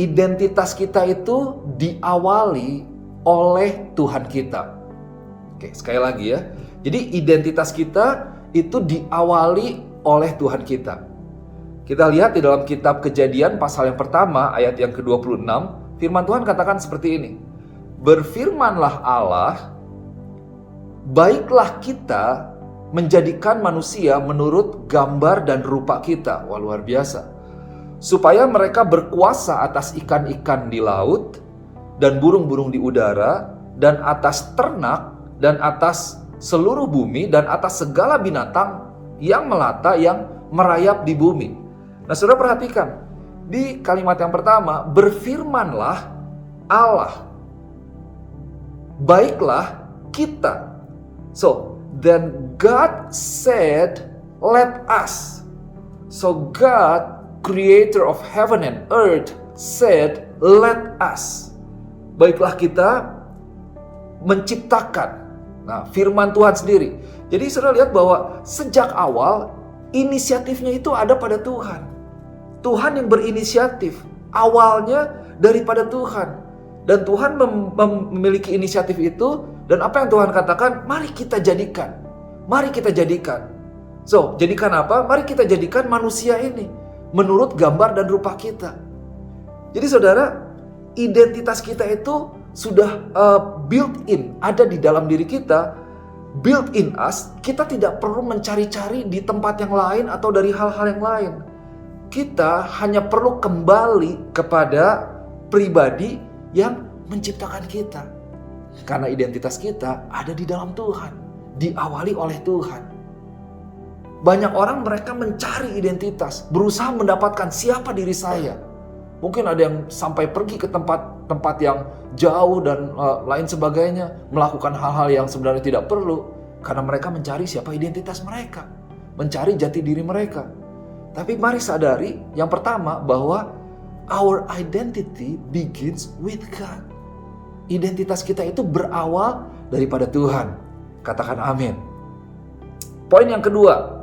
Identitas kita itu diawali oleh Tuhan kita. Oke, sekali lagi ya. Jadi identitas kita itu diawali oleh Tuhan kita. Kita lihat di dalam kitab Kejadian pasal yang pertama ayat yang ke-26, firman Tuhan katakan seperti ini. Berfirmanlah Allah, baiklah kita menjadikan manusia menurut gambar dan rupa kita. Wah, luar biasa. Supaya mereka berkuasa atas ikan-ikan di laut dan burung-burung di udara dan atas ternak dan atas seluruh bumi dan atas segala binatang yang melata yang merayap di bumi. Nah, saudara perhatikan di kalimat yang pertama, berfirmanlah Allah, baiklah kita. So, then God said, let us. So God, creator of heaven and earth, said, let us. Baiklah kita menciptakan. Nah, firman Tuhan sendiri. Jadi saudara lihat bahwa sejak awal inisiatifnya itu ada pada Tuhan. Tuhan yang berinisiatif. Awalnya daripada Tuhan. Dan Tuhan memiliki inisiatif itu, dan apa yang Tuhan katakan, mari kita jadikan. Mari kita jadikan. So, jadikan apa? Mari kita jadikan manusia ini menurut gambar dan rupa kita. Jadi saudara, identitas kita itu sudah built in, ada di dalam diri kita, built in us. Kita tidak perlu mencari-cari di tempat yang lain atau dari hal-hal yang lain. Kita hanya perlu kembali kepada pribadi yang menciptakan kita. Karena identitas kita ada di dalam Tuhan, diawali oleh Tuhan. Banyak orang mereka mencari identitas, berusaha mendapatkan siapa diri saya. Mungkin ada yang sampai pergi ke tempat yang jauh dan lain sebagainya, melakukan hal-hal yang sebenarnya tidak perlu, karena mereka mencari siapa identitas mereka, mencari jati diri mereka. Tapi mari sadari yang pertama bahwa our identity begins with God. Identitas kita itu berawal daripada Tuhan. Katakan amin. Poin yang kedua,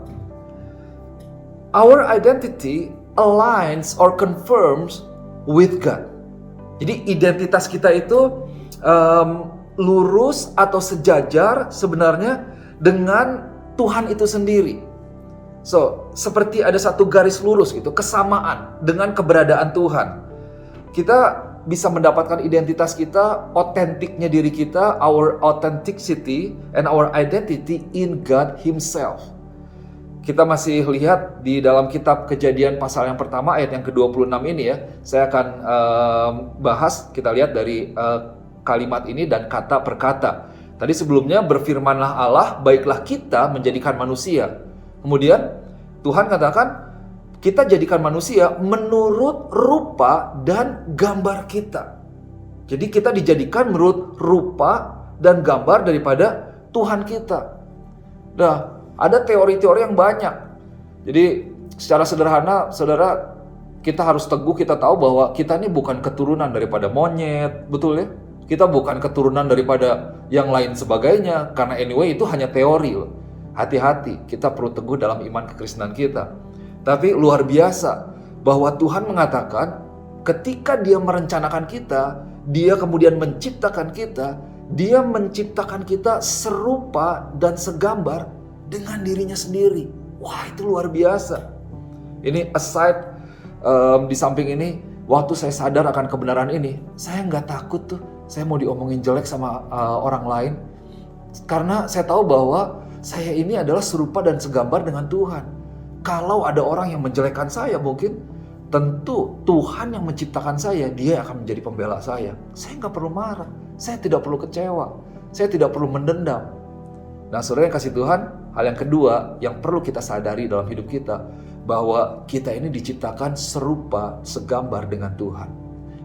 our identity aligns or confirms with God. Jadi identitas kita itu lurus atau sejajar sebenarnya dengan Tuhan itu sendiri. So, seperti ada satu garis lurus gitu, kesamaan dengan keberadaan Tuhan. Kita bisa mendapatkan identitas kita, otentiknya diri kita, our authenticity and our identity in God Himself. Kita masih lihat di dalam kitab Kejadian pasal yang pertama ayat yang ke-26 ini ya. Saya akan bahas, kita lihat dari kalimat ini dan kata per kata. Tadi sebelumnya berfirmanlah Allah, baiklah kita menjadikan manusia. Kemudian Tuhan katakan, kita jadikan manusia menurut rupa dan gambar kita. Jadi kita dijadikan menurut rupa dan gambar daripada Tuhan kita. Nah, ada teori-teori yang banyak. Jadi secara sederhana, saudara, kita harus teguh, kita tahu bahwa kita ini bukan keturunan daripada monyet, betul ya? Kita bukan keturunan daripada yang lain sebagainya, karena anyway itu hanya teori loh. Hati-hati, kita perlu teguh dalam iman kekristenan kita. Tapi luar biasa bahwa Tuhan mengatakan ketika Dia merencanakan kita, Dia kemudian menciptakan kita, Dia menciptakan kita serupa dan segambar dengan dirinya sendiri. Wah, itu luar biasa. Ini aside, di samping ini, waktu saya sadar akan kebenaran ini, saya nggak takut tuh, saya mau diomongin jelek sama orang lain. Karena saya tahu bahwa saya ini adalah serupa dan segambar dengan Tuhan. Kalau ada orang yang menjelekkan saya, mungkin tentu Tuhan yang menciptakan saya, Dia akan menjadi pembela saya. Saya nggak perlu marah, saya tidak perlu kecewa, saya tidak perlu mendendam. Nah, saudara yang kasih Tuhan, hal yang kedua yang perlu kita sadari dalam hidup kita, bahwa kita ini diciptakan serupa, segambar dengan Tuhan.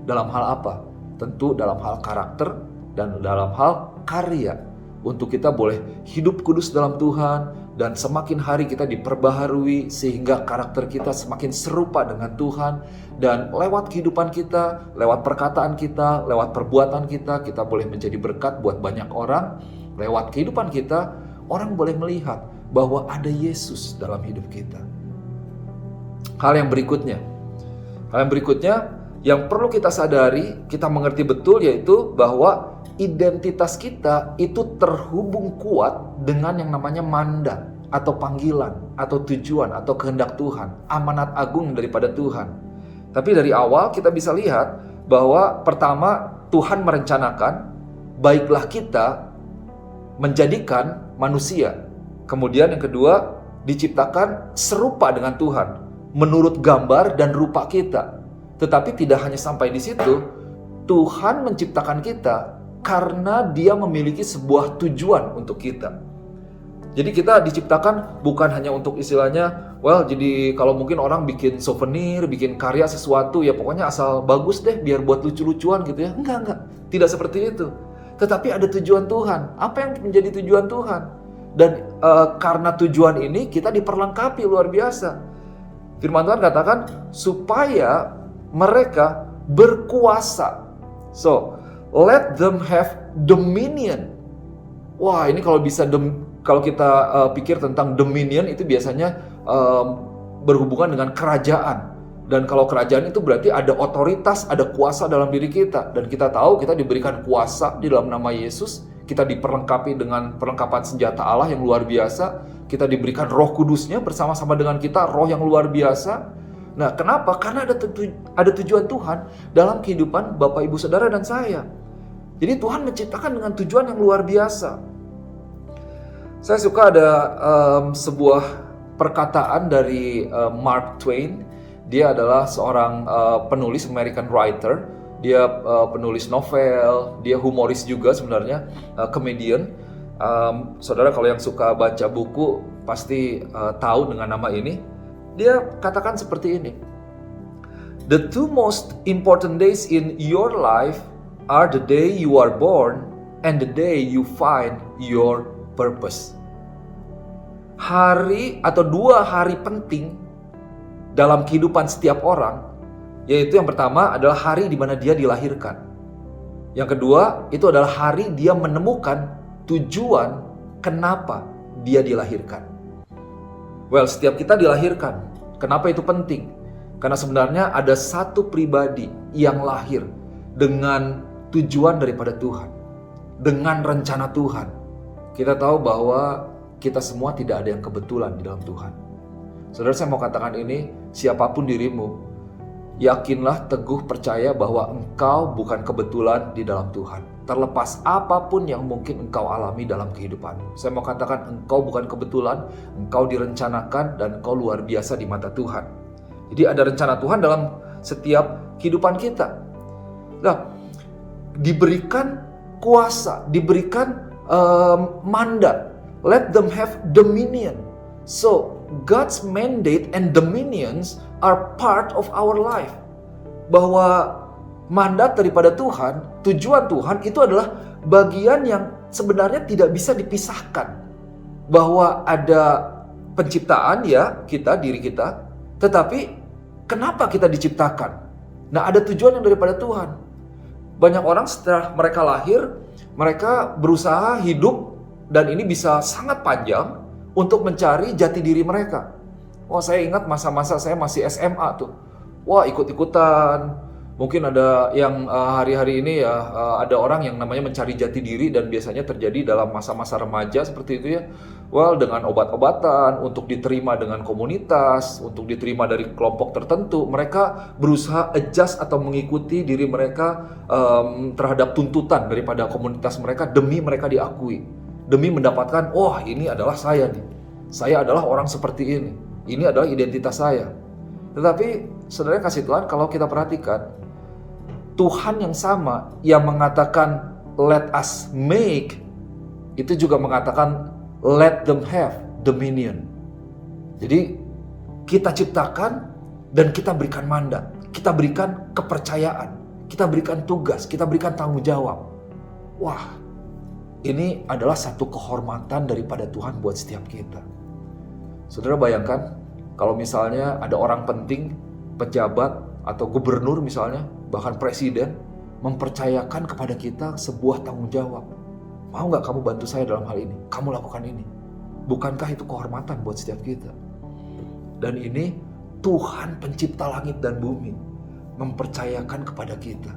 Dalam hal apa? Tentu dalam hal karakter dan dalam hal karya. Untuk kita boleh hidup kudus dalam Tuhan, dan semakin hari kita diperbaharui sehingga karakter kita semakin serupa dengan Tuhan. Dan lewat kehidupan kita, lewat perkataan kita, lewat perbuatan kita, kita boleh menjadi berkat buat banyak orang. Lewat kehidupan kita, orang boleh melihat bahwa ada Yesus dalam hidup kita. Hal yang berikutnya yang perlu kita sadari, kita mengerti betul, yaitu bahwa identitas kita itu terhubung kuat dengan yang namanya mandat atau panggilan atau tujuan atau kehendak Tuhan, amanat agung daripada Tuhan. Tapi dari awal kita bisa lihat bahwa pertama, Tuhan merencanakan baiklah kita menjadikan manusia. Kemudian yang kedua, diciptakan serupa dengan Tuhan menurut gambar dan rupa kita. Tetapi tidak hanya sampai di situ, Tuhan menciptakan kita karena Dia memiliki sebuah tujuan untuk kita. Jadi kita diciptakan bukan hanya untuk istilahnya, jadi kalau mungkin orang bikin souvenir, bikin karya sesuatu, ya pokoknya asal bagus deh biar buat lucu-lucuan gitu ya. Enggak. Tidak seperti itu. Tetapi ada tujuan Tuhan. Apa yang menjadi tujuan Tuhan? Dan karena tujuan ini kita diperlengkapi luar biasa. Firman Tuhan katakan supaya mereka berkuasa. So, let them have dominion. Wah, ini kalau bisa kalau kita pikir tentang dominion itu biasanya berhubungan dengan kerajaan. Dan kalau kerajaan itu berarti ada otoritas, ada kuasa dalam diri kita. Dan kita tahu kita diberikan kuasa di dalam nama Yesus. Kita diperlengkapi dengan perlengkapan senjata Allah yang luar biasa. Kita diberikan Roh Kudusnya bersama-sama dengan kita, roh yang luar biasa. Nah, kenapa? Karena ada tujuan Tuhan dalam kehidupan Bapak, Ibu, Saudara, dan saya. Jadi Tuhan menciptakan dengan tujuan yang luar biasa. Saya suka ada sebuah perkataan dari Mark Twain. Dia adalah seorang penulis, American writer. Dia penulis novel, dia humoris juga sebenarnya, comedian. Saudara kalau yang suka baca buku pasti tahu dengan nama ini. Dia katakan seperti ini. The two most important days in your life are the day you are born and the day you find your purpose. Hari atau 2 hari penting dalam kehidupan setiap orang, yaitu yang pertama adalah hari di mana dia dilahirkan. Yang kedua, itu adalah hari dia menemukan tujuan kenapa dia dilahirkan. Well, setiap kita dilahirkan. Kenapa itu penting? Karena sebenarnya ada satu pribadi yang lahir dengan tujuan daripada Tuhan, dengan rencana Tuhan. Kita tahu bahwa kita semua tidak ada yang kebetulan di dalam Tuhan. Saudara, saya mau katakan ini, siapapun dirimu, yakinlah, teguh percaya bahwa engkau bukan kebetulan di dalam Tuhan. Terlepas apapun yang mungkin engkau alami dalam kehidupanmu. Saya mau katakan engkau bukan kebetulan, engkau direncanakan dan engkau luar biasa di mata Tuhan. Jadi ada rencana Tuhan dalam setiap kehidupan kita. Nah, diberikan kuasa, diberikan mandat. Let them have dominion. So, God's mandate and dominions are part of our life. Bahwa mandat daripada Tuhan, tujuan Tuhan itu adalah bagian yang sebenarnya tidak bisa dipisahkan. Bahwa ada penciptaan ya, diri kita, tetapi kenapa kita diciptakan? Nah, ada tujuan yang daripada Tuhan. Banyak orang setelah mereka lahir, mereka berusaha hidup dan ini bisa sangat panjang untuk mencari jati diri mereka. Wah, saya ingat masa-masa saya masih SMA tuh. Wah, ikut-ikutan. Mungkin ada yang hari-hari ini ya, ada orang yang namanya mencari jati diri dan biasanya terjadi dalam masa-masa remaja seperti itu ya. Well, dengan obat-obatan, untuk diterima dengan komunitas, untuk diterima dari kelompok tertentu, mereka berusaha adjust atau mengikuti diri mereka terhadap tuntutan daripada komunitas mereka demi mereka diakui. Demi mendapatkan, oh ini adalah saya nih. Saya adalah orang seperti ini. Ini adalah identitas saya. Tetapi, saudara kasih Tuhan, kalau kita perhatikan, Tuhan yang sama yang mengatakan let us make, itu juga mengatakan let them have dominion. Jadi kita ciptakan dan kita berikan mandat, kita berikan kepercayaan, kita berikan tugas, kita berikan tanggung jawab. Wah, ini adalah satu kehormatan daripada Tuhan buat setiap kita. Saudara bayangkan kalau misalnya ada orang penting, pejabat atau gubernur misalnya, bahkan presiden, mempercayakan kepada kita sebuah tanggung jawab. Mau nggak kamu bantu saya dalam hal ini? Kamu lakukan ini. Bukankah itu kehormatan buat setiap kita? Dan ini Tuhan pencipta langit dan bumi mempercayakan kepada kita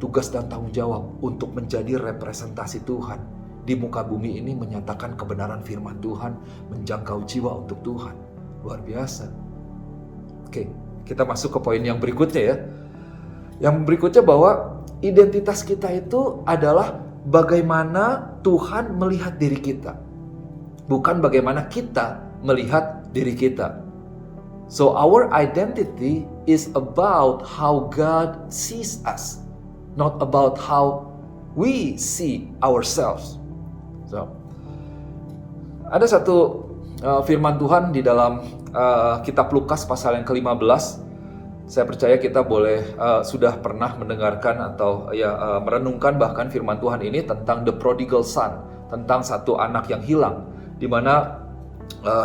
tugas dan tanggung jawab untuk menjadi representasi Tuhan di muka bumi ini, menyatakan kebenaran firman Tuhan, menjangkau jiwa untuk Tuhan. Luar biasa. Oke, kita masuk ke poin yang berikutnya ya. Yang berikutnya bahwa identitas kita itu adalah bagaimana Tuhan melihat diri kita, bukan bagaimana kita melihat diri kita. So our identity is about how God sees us, not about how we see ourselves. So, ada satu firman Tuhan di dalam kitab Lukas pasal yang ke-15. Saya percaya kita boleh sudah pernah mendengarkan atau merenungkan bahkan firman Tuhan ini tentang the prodigal son, tentang satu anak yang hilang, di mana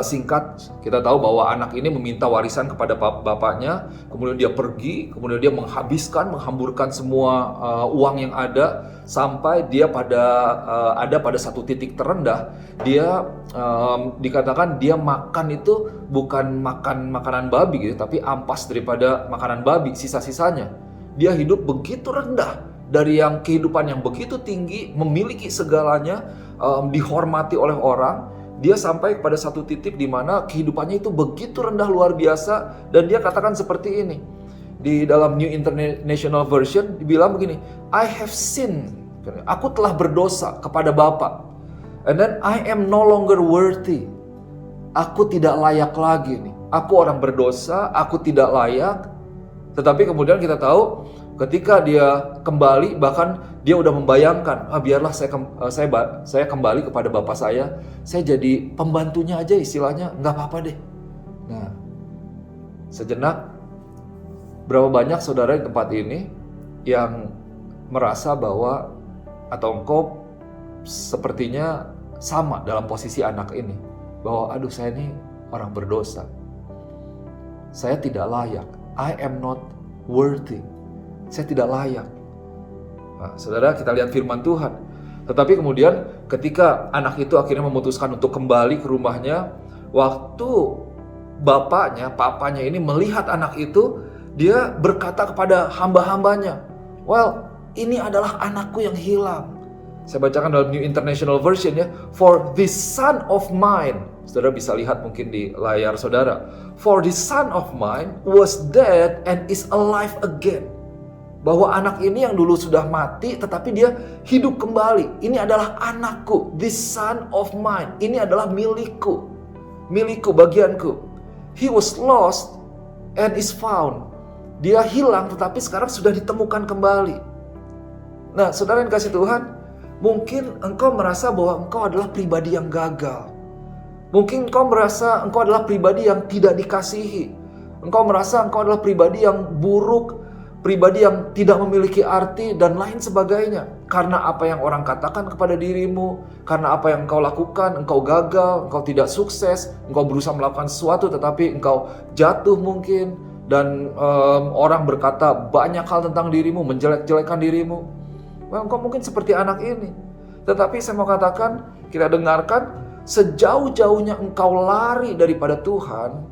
singkat, kita tahu bahwa anak ini meminta warisan kepada bapaknya, kemudian dia pergi, kemudian dia menghamburkan semua uang yang ada, sampai dia ada pada satu titik terendah. Dia dikatakan dia makan itu bukan makan makanan babi gitu, tapi ampas daripada makanan babi, sisa-sisanya. Dia hidup begitu rendah, dari yang kehidupan yang begitu tinggi, memiliki segalanya, dihormati oleh orang. Dia sampai pada satu titik di mana kehidupannya itu begitu rendah, luar biasa. Dan dia katakan seperti ini. Di dalam New International Version dibilang begini, I have sinned. Aku telah berdosa kepada Bapa. And then I am no longer worthy. Aku tidak layak lagi nih. Aku orang berdosa, aku tidak layak. Tetapi kemudian kita tahu ketika dia kembali, bahkan dia udah membayangkan, biarlah saya kembali kepada bapak saya jadi pembantunya aja istilahnya, nggak apa-apa deh. Nah, sejenak, berapa banyak saudara di tempat ini yang merasa bahwa, atau engkau sepertinya sama dalam posisi anak ini, bahwa aduh saya ini orang berdosa, saya tidak layak, I am not worthy. Saya tidak layak. Nah, saudara, kita lihat firman Tuhan. Tetapi kemudian ketika anak itu akhirnya memutuskan untuk kembali ke rumahnya, waktu papanya ini melihat anak itu, dia berkata kepada hamba-hambanya, well, ini adalah anakku yang hilang. Saya bacakan dalam New International Version ya. For this son of mine, saudara bisa lihat mungkin di layar saudara. For this son of mine was dead and is alive again. Bahwa anak ini yang dulu sudah mati tetapi dia hidup kembali. Ini adalah anakku, this son of mine. Ini adalah milikku, bagianku. He was lost and is found. Dia hilang tetapi sekarang sudah ditemukan kembali. Nah, saudara yang kasih Tuhan, mungkin engkau merasa bahwa engkau adalah pribadi yang gagal. Mungkin engkau merasa engkau adalah pribadi yang tidak dikasihi. Engkau merasa engkau adalah pribadi yang buruk, pribadi yang tidak memiliki arti dan lain sebagainya. Karena apa yang orang katakan kepada dirimu, karena apa yang engkau lakukan, engkau gagal, engkau tidak sukses, engkau berusaha melakukan sesuatu tetapi engkau jatuh mungkin. Dan orang berkata banyak hal tentang dirimu, menjelek-jelekan dirimu. Engkau mungkin seperti anak ini. Tetapi saya mau katakan, kita dengarkan, sejauh-jauhnya engkau lari daripada Tuhan,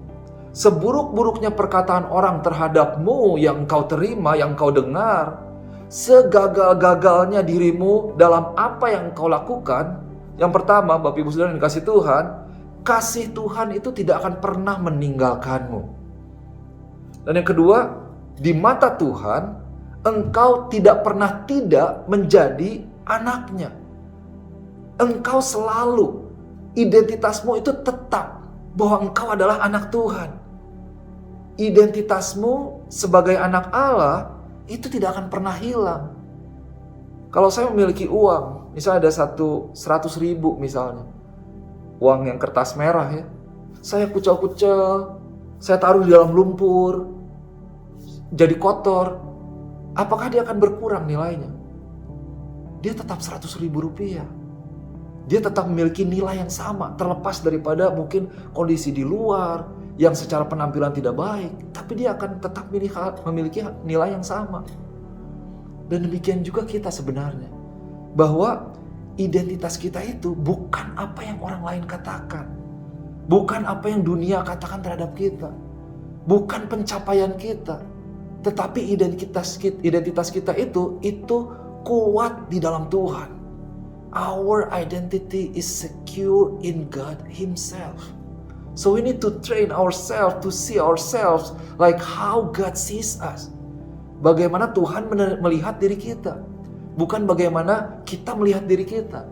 seburuk-buruknya perkataan orang terhadapmu yang engkau terima, yang engkau dengar, segagal-gagalnya dirimu dalam apa yang engkau lakukan, yang pertama, Bapak Ibu Saudara yang dikasih Tuhan, kasih Tuhan itu tidak akan pernah meninggalkanmu. Dan yang kedua, di mata Tuhan, engkau tidak pernah tidak menjadi anaknya. Engkau selalu, identitasmu itu tetap bahwa engkau adalah anak Tuhan. Identitasmu sebagai anak Allah itu tidak akan pernah hilang. Kalau saya memiliki uang, misalnya ada 100.000 misalnya, uang yang kertas merah ya, saya kucel-kucel, saya taruh di dalam lumpur, jadi kotor, apakah dia akan berkurang nilainya? Dia tetap 100.000 rupiah. Dia tetap memiliki nilai yang sama, terlepas daripada mungkin kondisi di luar yang secara penampilan tidak baik, tapi dia akan tetap memiliki nilai yang sama. Dan demikian juga kita sebenarnya, bahwa identitas kita itu bukan apa yang orang lain katakan, bukan apa yang dunia katakan terhadap kita, bukan pencapaian kita, tetapi identitas kita itu kuat di dalam Tuhan. Our identity is secure in God Himself. So we need to train ourselves to see ourselves like how God sees us. Bagaimana Tuhan melihat diri kita, bukan bagaimana kita melihat diri kita.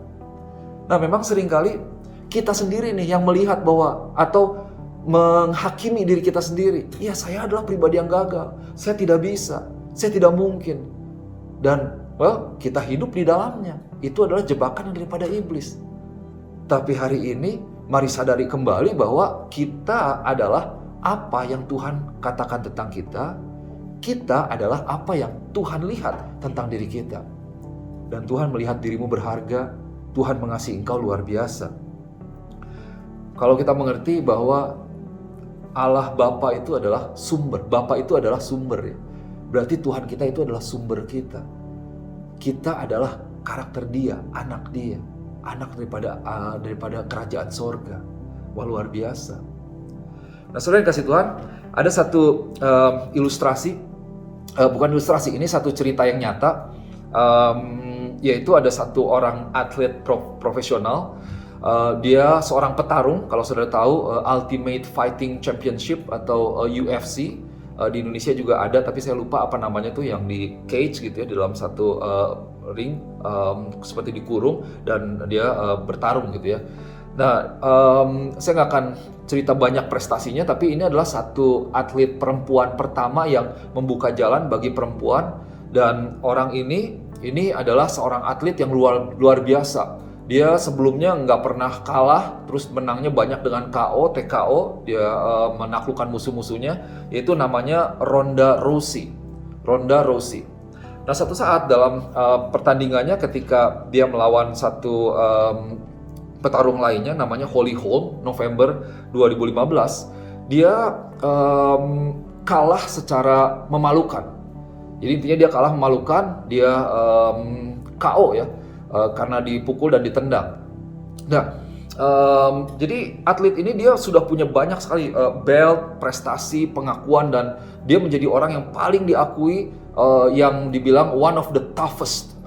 Nah, memang seringkali kita sendiri nih yang melihat bahwa atau menghakimi diri kita sendiri. Ya, saya adalah pribadi yang gagal. Saya tidak bisa, saya tidak mungkin. Dan kita hidup di dalamnya. Itu adalah jebakan daripada iblis. Tapi hari ini mari sadari kembali bahwa kita adalah apa yang Tuhan katakan tentang kita. Kita adalah apa yang Tuhan lihat tentang diri kita. Dan Tuhan melihat dirimu berharga. Tuhan mengasihi engkau luar biasa. Kalau kita mengerti bahwa Allah Bapa itu adalah sumber, Bapa itu adalah sumber ya. Berarti Tuhan kita itu adalah sumber kita. Kita adalah karakter Dia, anak daripada kerajaan sorga. Wah, luar biasa. Nah, saudara yang kasih Tuhan, ada satu ilustrasi, bukan ilustrasi, ini satu cerita yang nyata, yaitu ada satu orang atlet profesional. Dia seorang petarung, kalau saudara tahu Ultimate Fighting Championship atau UFC. Di Indonesia juga ada, tapi saya lupa apa namanya tuh, yang di cage gitu ya, di dalam satu ring, seperti dikurung dan dia bertarung gitu ya. Nah, saya nggak akan cerita banyak prestasinya, tapi ini adalah satu atlet perempuan pertama yang membuka jalan bagi perempuan, dan orang ini adalah seorang atlet yang luar biasa. Dia sebelumnya nggak pernah kalah, terus menangnya banyak dengan KO, TKO, dia menaklukkan musuh-musuhnya, yaitu namanya Ronda Rousey. Nah, satu saat dalam pertandingannya ketika dia melawan satu petarung lainnya namanya Holly Holm, November 2015, dia kalah secara memalukan. Jadi intinya dia kalah memalukan, dia KO ya. Karena dipukul dan ditendang. Nah, jadi atlet ini dia sudah punya banyak sekali belt, prestasi, pengakuan, dan dia menjadi orang yang paling diakui, yang dibilang one of the toughest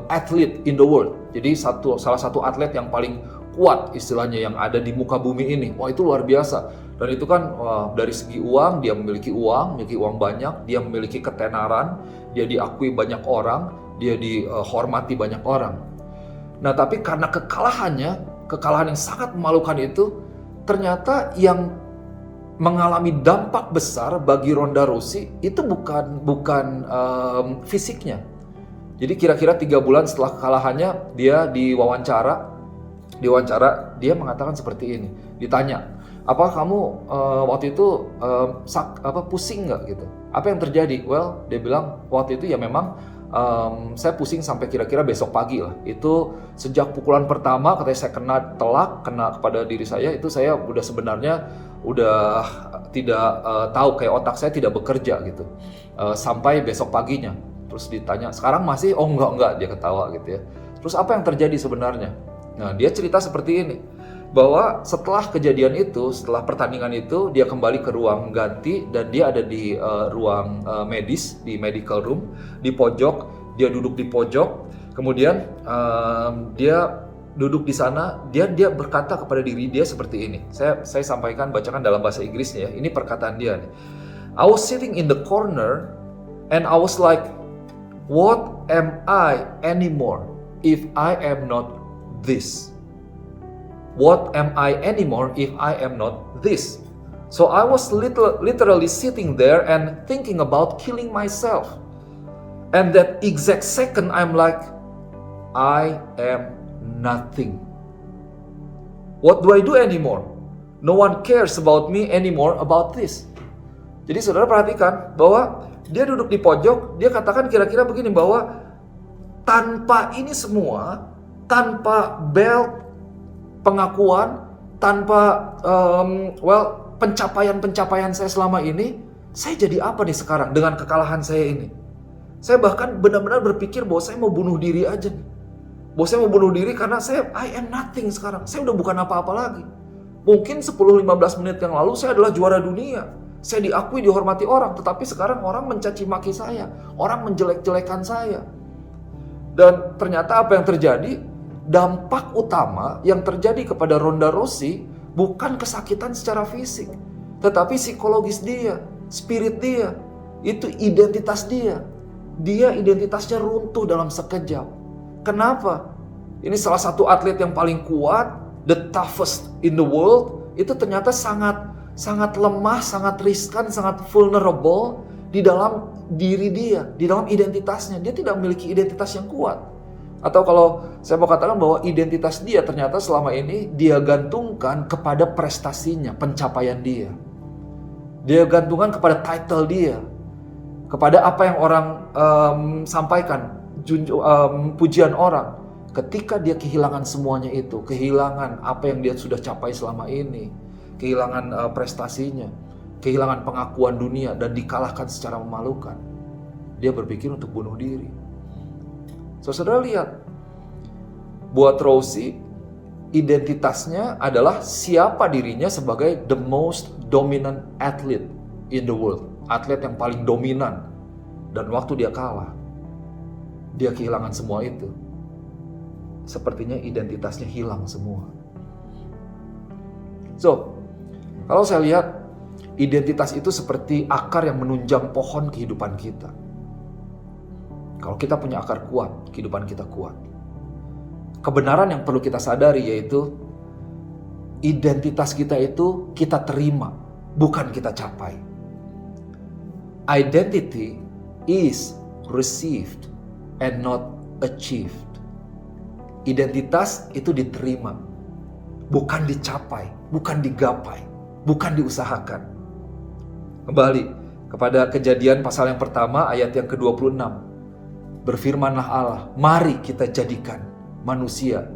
athlete in the world. Jadi salah satu atlet yang paling kuat istilahnya yang ada di muka bumi ini. Wah, itu luar biasa. Dan itu kan dari segi uang, dia memiliki uang banyak, dia memiliki ketenaran, dia diakui banyak orang, dia dihormati banyak orang. Nah, tapi karena kekalahan yang sangat memalukan itu, ternyata yang mengalami dampak besar bagi Ronda Rousey itu bukan fisiknya. Jadi kira-kira 3 bulan setelah kekalahannya, dia diwawancara, dia mengatakan seperti ini. Ditanya, apa kamu waktu itu pusing nggak gitu? Apa yang terjadi? Well, dia bilang waktu itu ya memang saya pusing sampai kira-kira besok pagi lah. Itu sejak pukulan pertama katanya saya kena kepada diri saya, itu saya sebenarnya udah tidak tahu, kayak otak saya tidak bekerja gitu. Sampai besok paginya. Terus ditanya, sekarang masih? Oh enggak, dia ketawa gitu ya. Terus apa yang terjadi sebenarnya? Nah, dia cerita seperti ini, bahwa setelah kejadian itu, setelah pertandingan itu, dia kembali ke ruang ganti dan dia ada di ruang medis, di medical room, di pojok, dia duduk di pojok, kemudian dia duduk di sana, dia berkata kepada diri dia seperti ini. Saya sampaikan, bacakan dalam bahasa Inggrisnya ya. Ini perkataan dia nih. I was sitting in the corner and I was like, what am I anymore if I am not this? What am I anymore if I am not this? So I was literally sitting there and thinking about killing myself. And that exact second I'm like, I am nothing. What do I do anymore? No one cares about me anymore about this. Jadi saudara perhatikan bahwa dia duduk di pojok, dia katakan kira-kira begini, bahwa tanpa ini semua, tanpa belt, pengakuan, tanpa pencapaian saya selama ini, saya jadi apa nih sekarang dengan kekalahan saya ini? Saya bahkan benar-benar berpikir bahwa saya mau bunuh diri aja nih. Bahwa saya mau bunuh diri karena I am nothing sekarang. Saya udah bukan apa-apa lagi. Mungkin 10-15 menit yang lalu saya adalah juara dunia. Saya diakui, dihormati orang, tetapi sekarang orang mencaci maki saya, orang menjelek-jelekan saya. Dan ternyata apa yang terjadi? Dampak utama yang terjadi kepada Ronda Rousey bukan kesakitan secara fisik, tetapi psikologis dia, spirit dia, itu identitas dia. Dia identitasnya runtuh dalam sekejap. Kenapa? Ini salah satu atlet yang paling kuat, the toughest in the world, itu ternyata sangat lemah, sangat riskan, sangat vulnerable di dalam diri dia, di dalam identitasnya. Dia tidak memiliki identitas yang kuat. Atau kalau saya mau katakan bahwa identitas dia ternyata selama ini dia gantungkan kepada prestasinya, pencapaian dia. Dia gantungkan kepada title dia, kepada apa yang orang sampaikan, pujian orang. ketika dia kehilangan semuanya itu, kehilangan apa yang dia sudah capai selama ini, kehilangan prestasinya, kehilangan pengakuan dunia, dan dikalahkan secara memalukan, dia berpikir untuk bunuh diri. So, saudara lihat, buat Rosie, identitasnya adalah siapa dirinya sebagai the most dominant athlete in the world. Atlet yang paling dominan. Dan waktu dia kalah, dia kehilangan semua itu. Sepertinya identitasnya hilang semua. So, kalau saya lihat, identitas itu seperti akar yang menunjang pohon kehidupan kita. Kalau kita punya akar kuat, kehidupan kita kuat. Kebenaran yang perlu kita sadari yaitu identitas kita itu kita terima, bukan kita capai. Identity is received and not achieved. Identitas itu diterima, bukan dicapai, bukan digapai, bukan diusahakan. Kembali kepada Kejadian pasal yang pertama ayat yang ke-26. Berfirmanlah Allah, mari kita jadikan manusia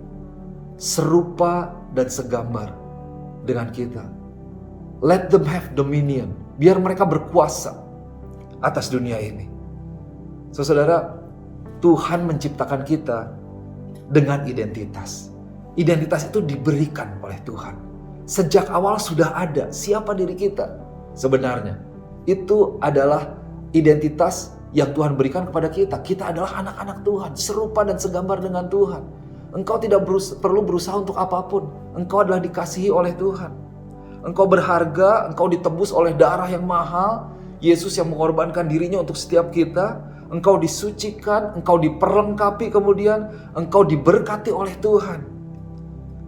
serupa dan segambar dengan kita. Let them have dominion. Biar mereka berkuasa atas dunia ini. So, saudara, Tuhan menciptakan kita dengan identitas. Identitas itu diberikan oleh Tuhan. Sejak awal sudah ada siapa diri kita. Sebenarnya itu adalah identitas yang Tuhan berikan kepada kita. Kita adalah anak-anak Tuhan, serupa dan segambar dengan Tuhan. Engkau tidak perlu berusaha untuk apapun. Engkau adalah dikasihi oleh Tuhan. Engkau berharga, engkau ditebus oleh darah yang mahal. Yesus yang mengorbankan dirinya untuk setiap kita. Engkau disucikan, engkau diperlengkapi, kemudian engkau diberkati oleh Tuhan.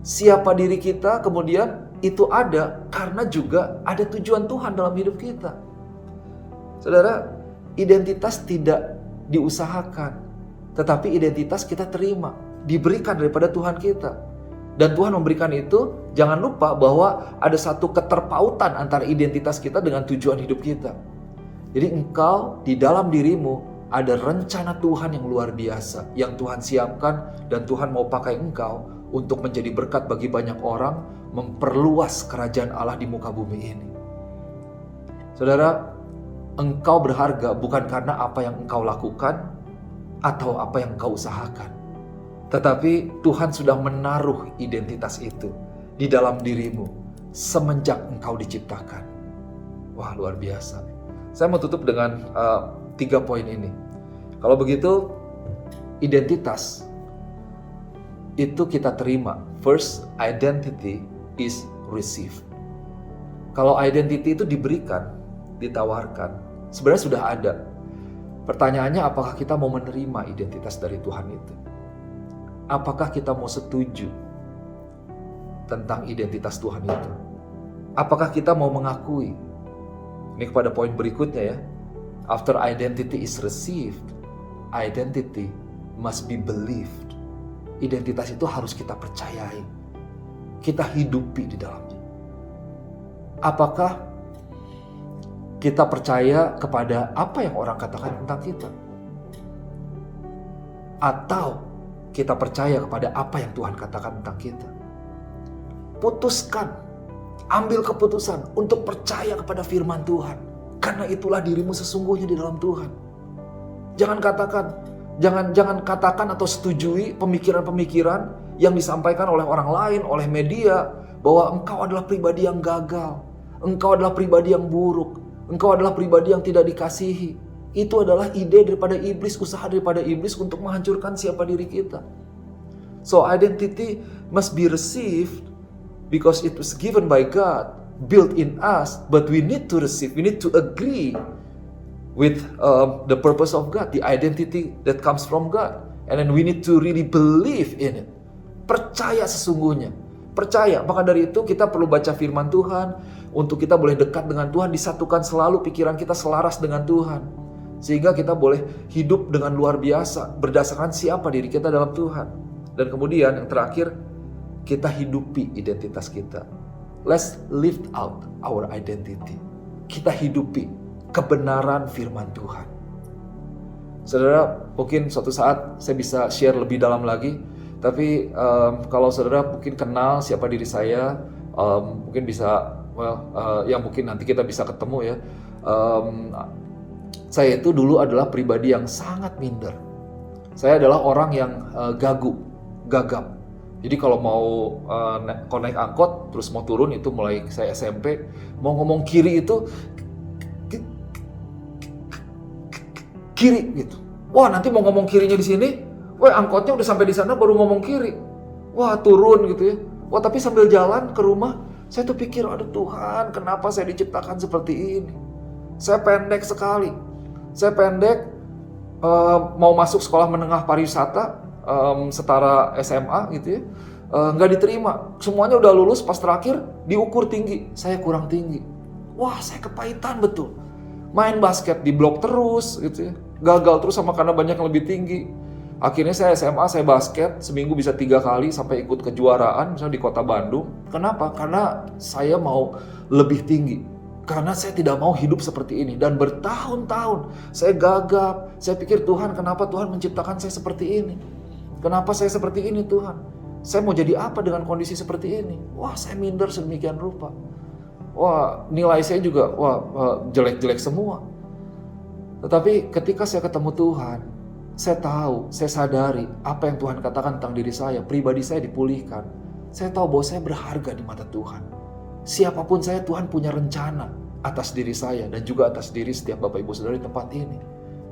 Siapa diri kita kemudian itu ada karena juga ada tujuan Tuhan dalam hidup kita. Saudara, identitas tidak diusahakan, tetapi identitas kita terima, diberikan daripada Tuhan kita. Dan Tuhan memberikan itu, jangan lupa bahwa ada satu keterpautan antara identitas kita dengan tujuan hidup kita. Jadi engkau di dalam dirimu ada rencana Tuhan yang luar biasa yang Tuhan siapkan, dan Tuhan mau pakai engkau untuk menjadi berkat bagi banyak orang, memperluas kerajaan Allah di muka bumi ini. Saudara, engkau berharga bukan karena apa yang engkau lakukan atau apa yang engkau usahakan, tetapi Tuhan sudah menaruh identitas itu di dalam dirimu semenjak engkau diciptakan. Wah, luar biasa. Saya mau tutup dengan 3 poin ini. Kalau begitu, identitas itu kita terima. First, identity is received. Kalau identity itu diberikan, ditawarkan, sebenarnya sudah ada. Pertanyaannya, apakah kita mau menerima identitas dari Tuhan itu? Apakah kita mau setuju tentang identitas Tuhan itu? Apakah kita mau mengakui? Ini kepada poin berikutnya ya. After identity is received, identity must be believed. Identitas itu harus kita percayai. Kita hidupi di dalamnya. Apakah kita percaya kepada apa yang orang katakan tentang kita? Atau kita percaya kepada apa yang Tuhan katakan tentang kita? Putuskan, ambil keputusan untuk percaya kepada firman Tuhan. Karena itulah dirimu sesungguhnya di dalam Tuhan. Jangan katakan atau setujui pemikiran-pemikiran yang disampaikan oleh orang lain, oleh media, bahwa engkau adalah pribadi yang gagal, engkau adalah pribadi yang buruk, engkau adalah pribadi yang tidak dikasihi. Itu adalah ide daripada iblis, usaha daripada iblis untuk menghancurkan siapa diri kita. So identity must be received because it was given by God, built in us, but we need to receive, we need to agree with the purpose of God, the identity that comes from God. And then we need to really believe in it. Percaya sesungguhnya. Percaya, maka dari itu kita perlu baca firman Tuhan, untuk kita boleh dekat dengan Tuhan, disatukan selalu pikiran kita selaras dengan Tuhan. Sehingga kita boleh hidup dengan luar biasa, berdasarkan siapa diri kita dalam Tuhan. Dan kemudian yang terakhir, kita hidupi identitas kita. Let's live out our identity. Kita hidupi kebenaran firman Tuhan. Saudara, mungkin suatu saat saya bisa share lebih dalam lagi. Tapi kalau saudara mungkin kenal siapa diri saya, mungkin bisa, ya mungkin nanti kita bisa ketemu ya. Saya itu dulu adalah pribadi yang sangat minder. Saya adalah orang yang gagap. Jadi kalau mau naik angkot, terus mau turun itu mulai saya SMP, mau ngomong kiri itu kiri gitu. Wah, nanti mau ngomong kirinya di sini, wah angkotnya udah sampai di sana baru ngomong kiri. Wah, turun gitu ya. Wah, tapi sambil jalan ke rumah, saya tuh pikir, aduh Tuhan, kenapa saya diciptakan seperti ini? Saya pendek sekali. Saya pendek, mau masuk sekolah menengah pariwisata, setara SMA gitu ya, nggak diterima. Semuanya udah lulus, pas terakhir diukur tinggi, saya kurang tinggi. Wah, saya kepahitan betul. Main basket di blok terus gitu ya, gagal terus sama karena banyak yang lebih tinggi. Akhirnya saya SMA, saya basket, seminggu bisa 3 kali sampai ikut kejuaraan misalnya di kota Bandung. Kenapa? Karena saya mau lebih tinggi. Karena saya tidak mau hidup seperti ini. Dan bertahun-tahun saya gagap. Saya pikir, Tuhan, kenapa Tuhan menciptakan saya seperti ini? Kenapa saya seperti ini, Tuhan? Saya mau jadi apa dengan kondisi seperti ini? Wah, saya minder sedemikian rupa. Wah, nilai saya juga jelek-jelek semua. Tetapi ketika saya ketemu Tuhan, saya tahu, saya sadari apa yang Tuhan katakan tentang diri saya, pribadi saya dipulihkan. Saya tahu bahwa saya berharga di mata Tuhan. Siapapun saya, Tuhan punya rencana atas diri saya dan juga atas diri setiap Bapak Ibu Saudara di tempat ini.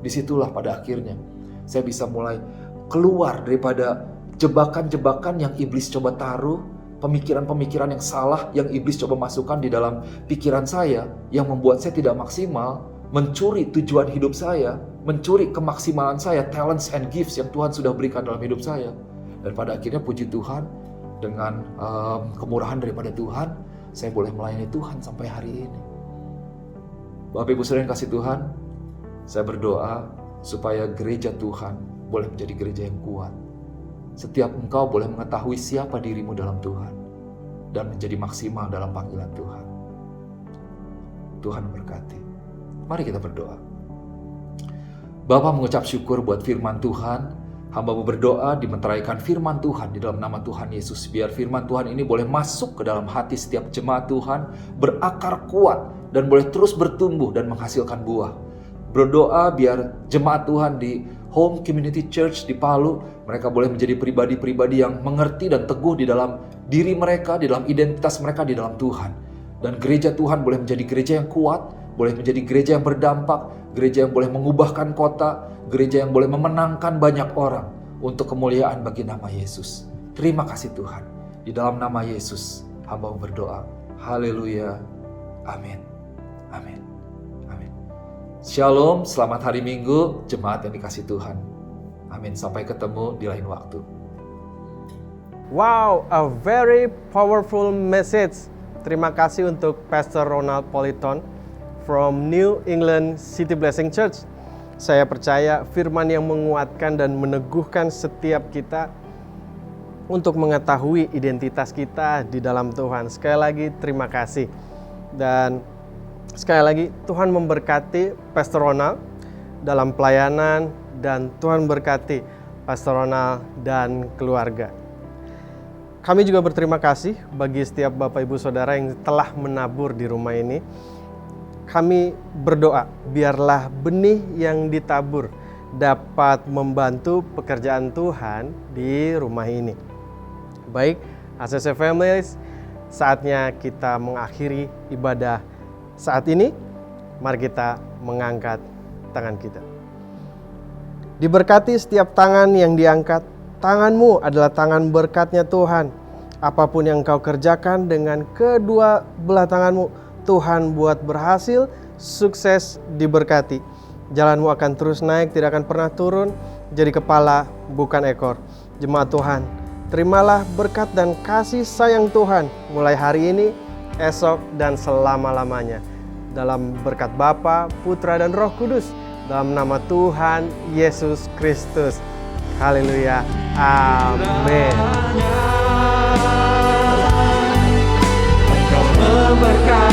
Disitulah pada akhirnya saya bisa mulai keluar daripada jebakan-jebakan yang iblis coba taruh, pemikiran-pemikiran yang salah yang iblis coba masukkan di dalam pikiran saya yang membuat saya tidak maksimal, mencuri tujuan hidup saya, mencuri kemaksimalan saya, talents and gifts yang Tuhan sudah berikan dalam hidup saya. Dan pada akhirnya puji Tuhan, dengan kemurahan daripada Tuhan, saya boleh melayani Tuhan sampai hari ini. Bapak Ibu Saudara yang kasih Tuhan, saya berdoa supaya gereja Tuhan boleh menjadi gereja yang kuat. Setiap engkau boleh mengetahui siapa dirimu dalam Tuhan dan menjadi maksimal dalam panggilan Tuhan. Tuhan berkati. Mari kita berdoa. Bapa, mengucap syukur buat firman Tuhan. Hamba-Mu berdoa dimeteraikan firman Tuhan di dalam nama Tuhan Yesus. Biar firman Tuhan ini boleh masuk ke dalam hati setiap jemaat Tuhan, berakar kuat dan boleh terus bertumbuh dan menghasilkan buah. Berdoa biar jemaat Tuhan di Home Community Church di Palu, mereka boleh menjadi pribadi-pribadi yang mengerti dan teguh di dalam diri mereka, di dalam identitas mereka di dalam Tuhan. Dan gereja Tuhan boleh menjadi gereja yang kuat, boleh menjadi gereja yang berdampak, gereja yang boleh mengubahkan kota, gereja yang boleh memenangkan banyak orang untuk kemuliaan bagi nama Yesus. Terima kasih Tuhan. Di dalam nama Yesus, hamba-Mu berdoa. Haleluya. Amin. Amin. Amin. Shalom, selamat hari Minggu, jemaat yang dikasih Tuhan. Amin. Sampai ketemu di lain waktu. Wow, a very powerful message. Terima kasih untuk Pastor Ronald Politon from New England City Blessing Church. Saya percaya firman yang menguatkan dan meneguhkan setiap kita untuk mengetahui identitas kita di dalam Tuhan. Sekali lagi terima kasih. Dan sekali lagi Tuhan memberkati Pastor Ronald dalam pelayanan dan Tuhan berkati Pastor Ronald dan keluarga. Kami juga berterima kasih bagi setiap Bapak Ibu Saudara yang telah menabur di rumah ini. Kami berdoa biarlah benih yang ditabur dapat membantu pekerjaan Tuhan di rumah ini. Baik, ACC Families, saatnya kita mengakhiri ibadah saat ini. Mari kita mengangkat tangan kita. Diberkati setiap tangan yang diangkat. Tanganmu adalah tangan berkatnya Tuhan. Apapun yang kau kerjakan dengan kedua belah tanganmu, Tuhan buat berhasil, sukses, diberkati. Jalanmu akan terus naik, tidak akan pernah turun. Jadi kepala, bukan ekor. Jemaat Tuhan, terimalah berkat dan kasih sayang Tuhan mulai hari ini, esok, dan selama-lamanya. Dalam berkat Bapa, Putra, dan Roh Kudus. Dalam nama Tuhan Yesus Kristus. Haleluya. Amin. Memberkati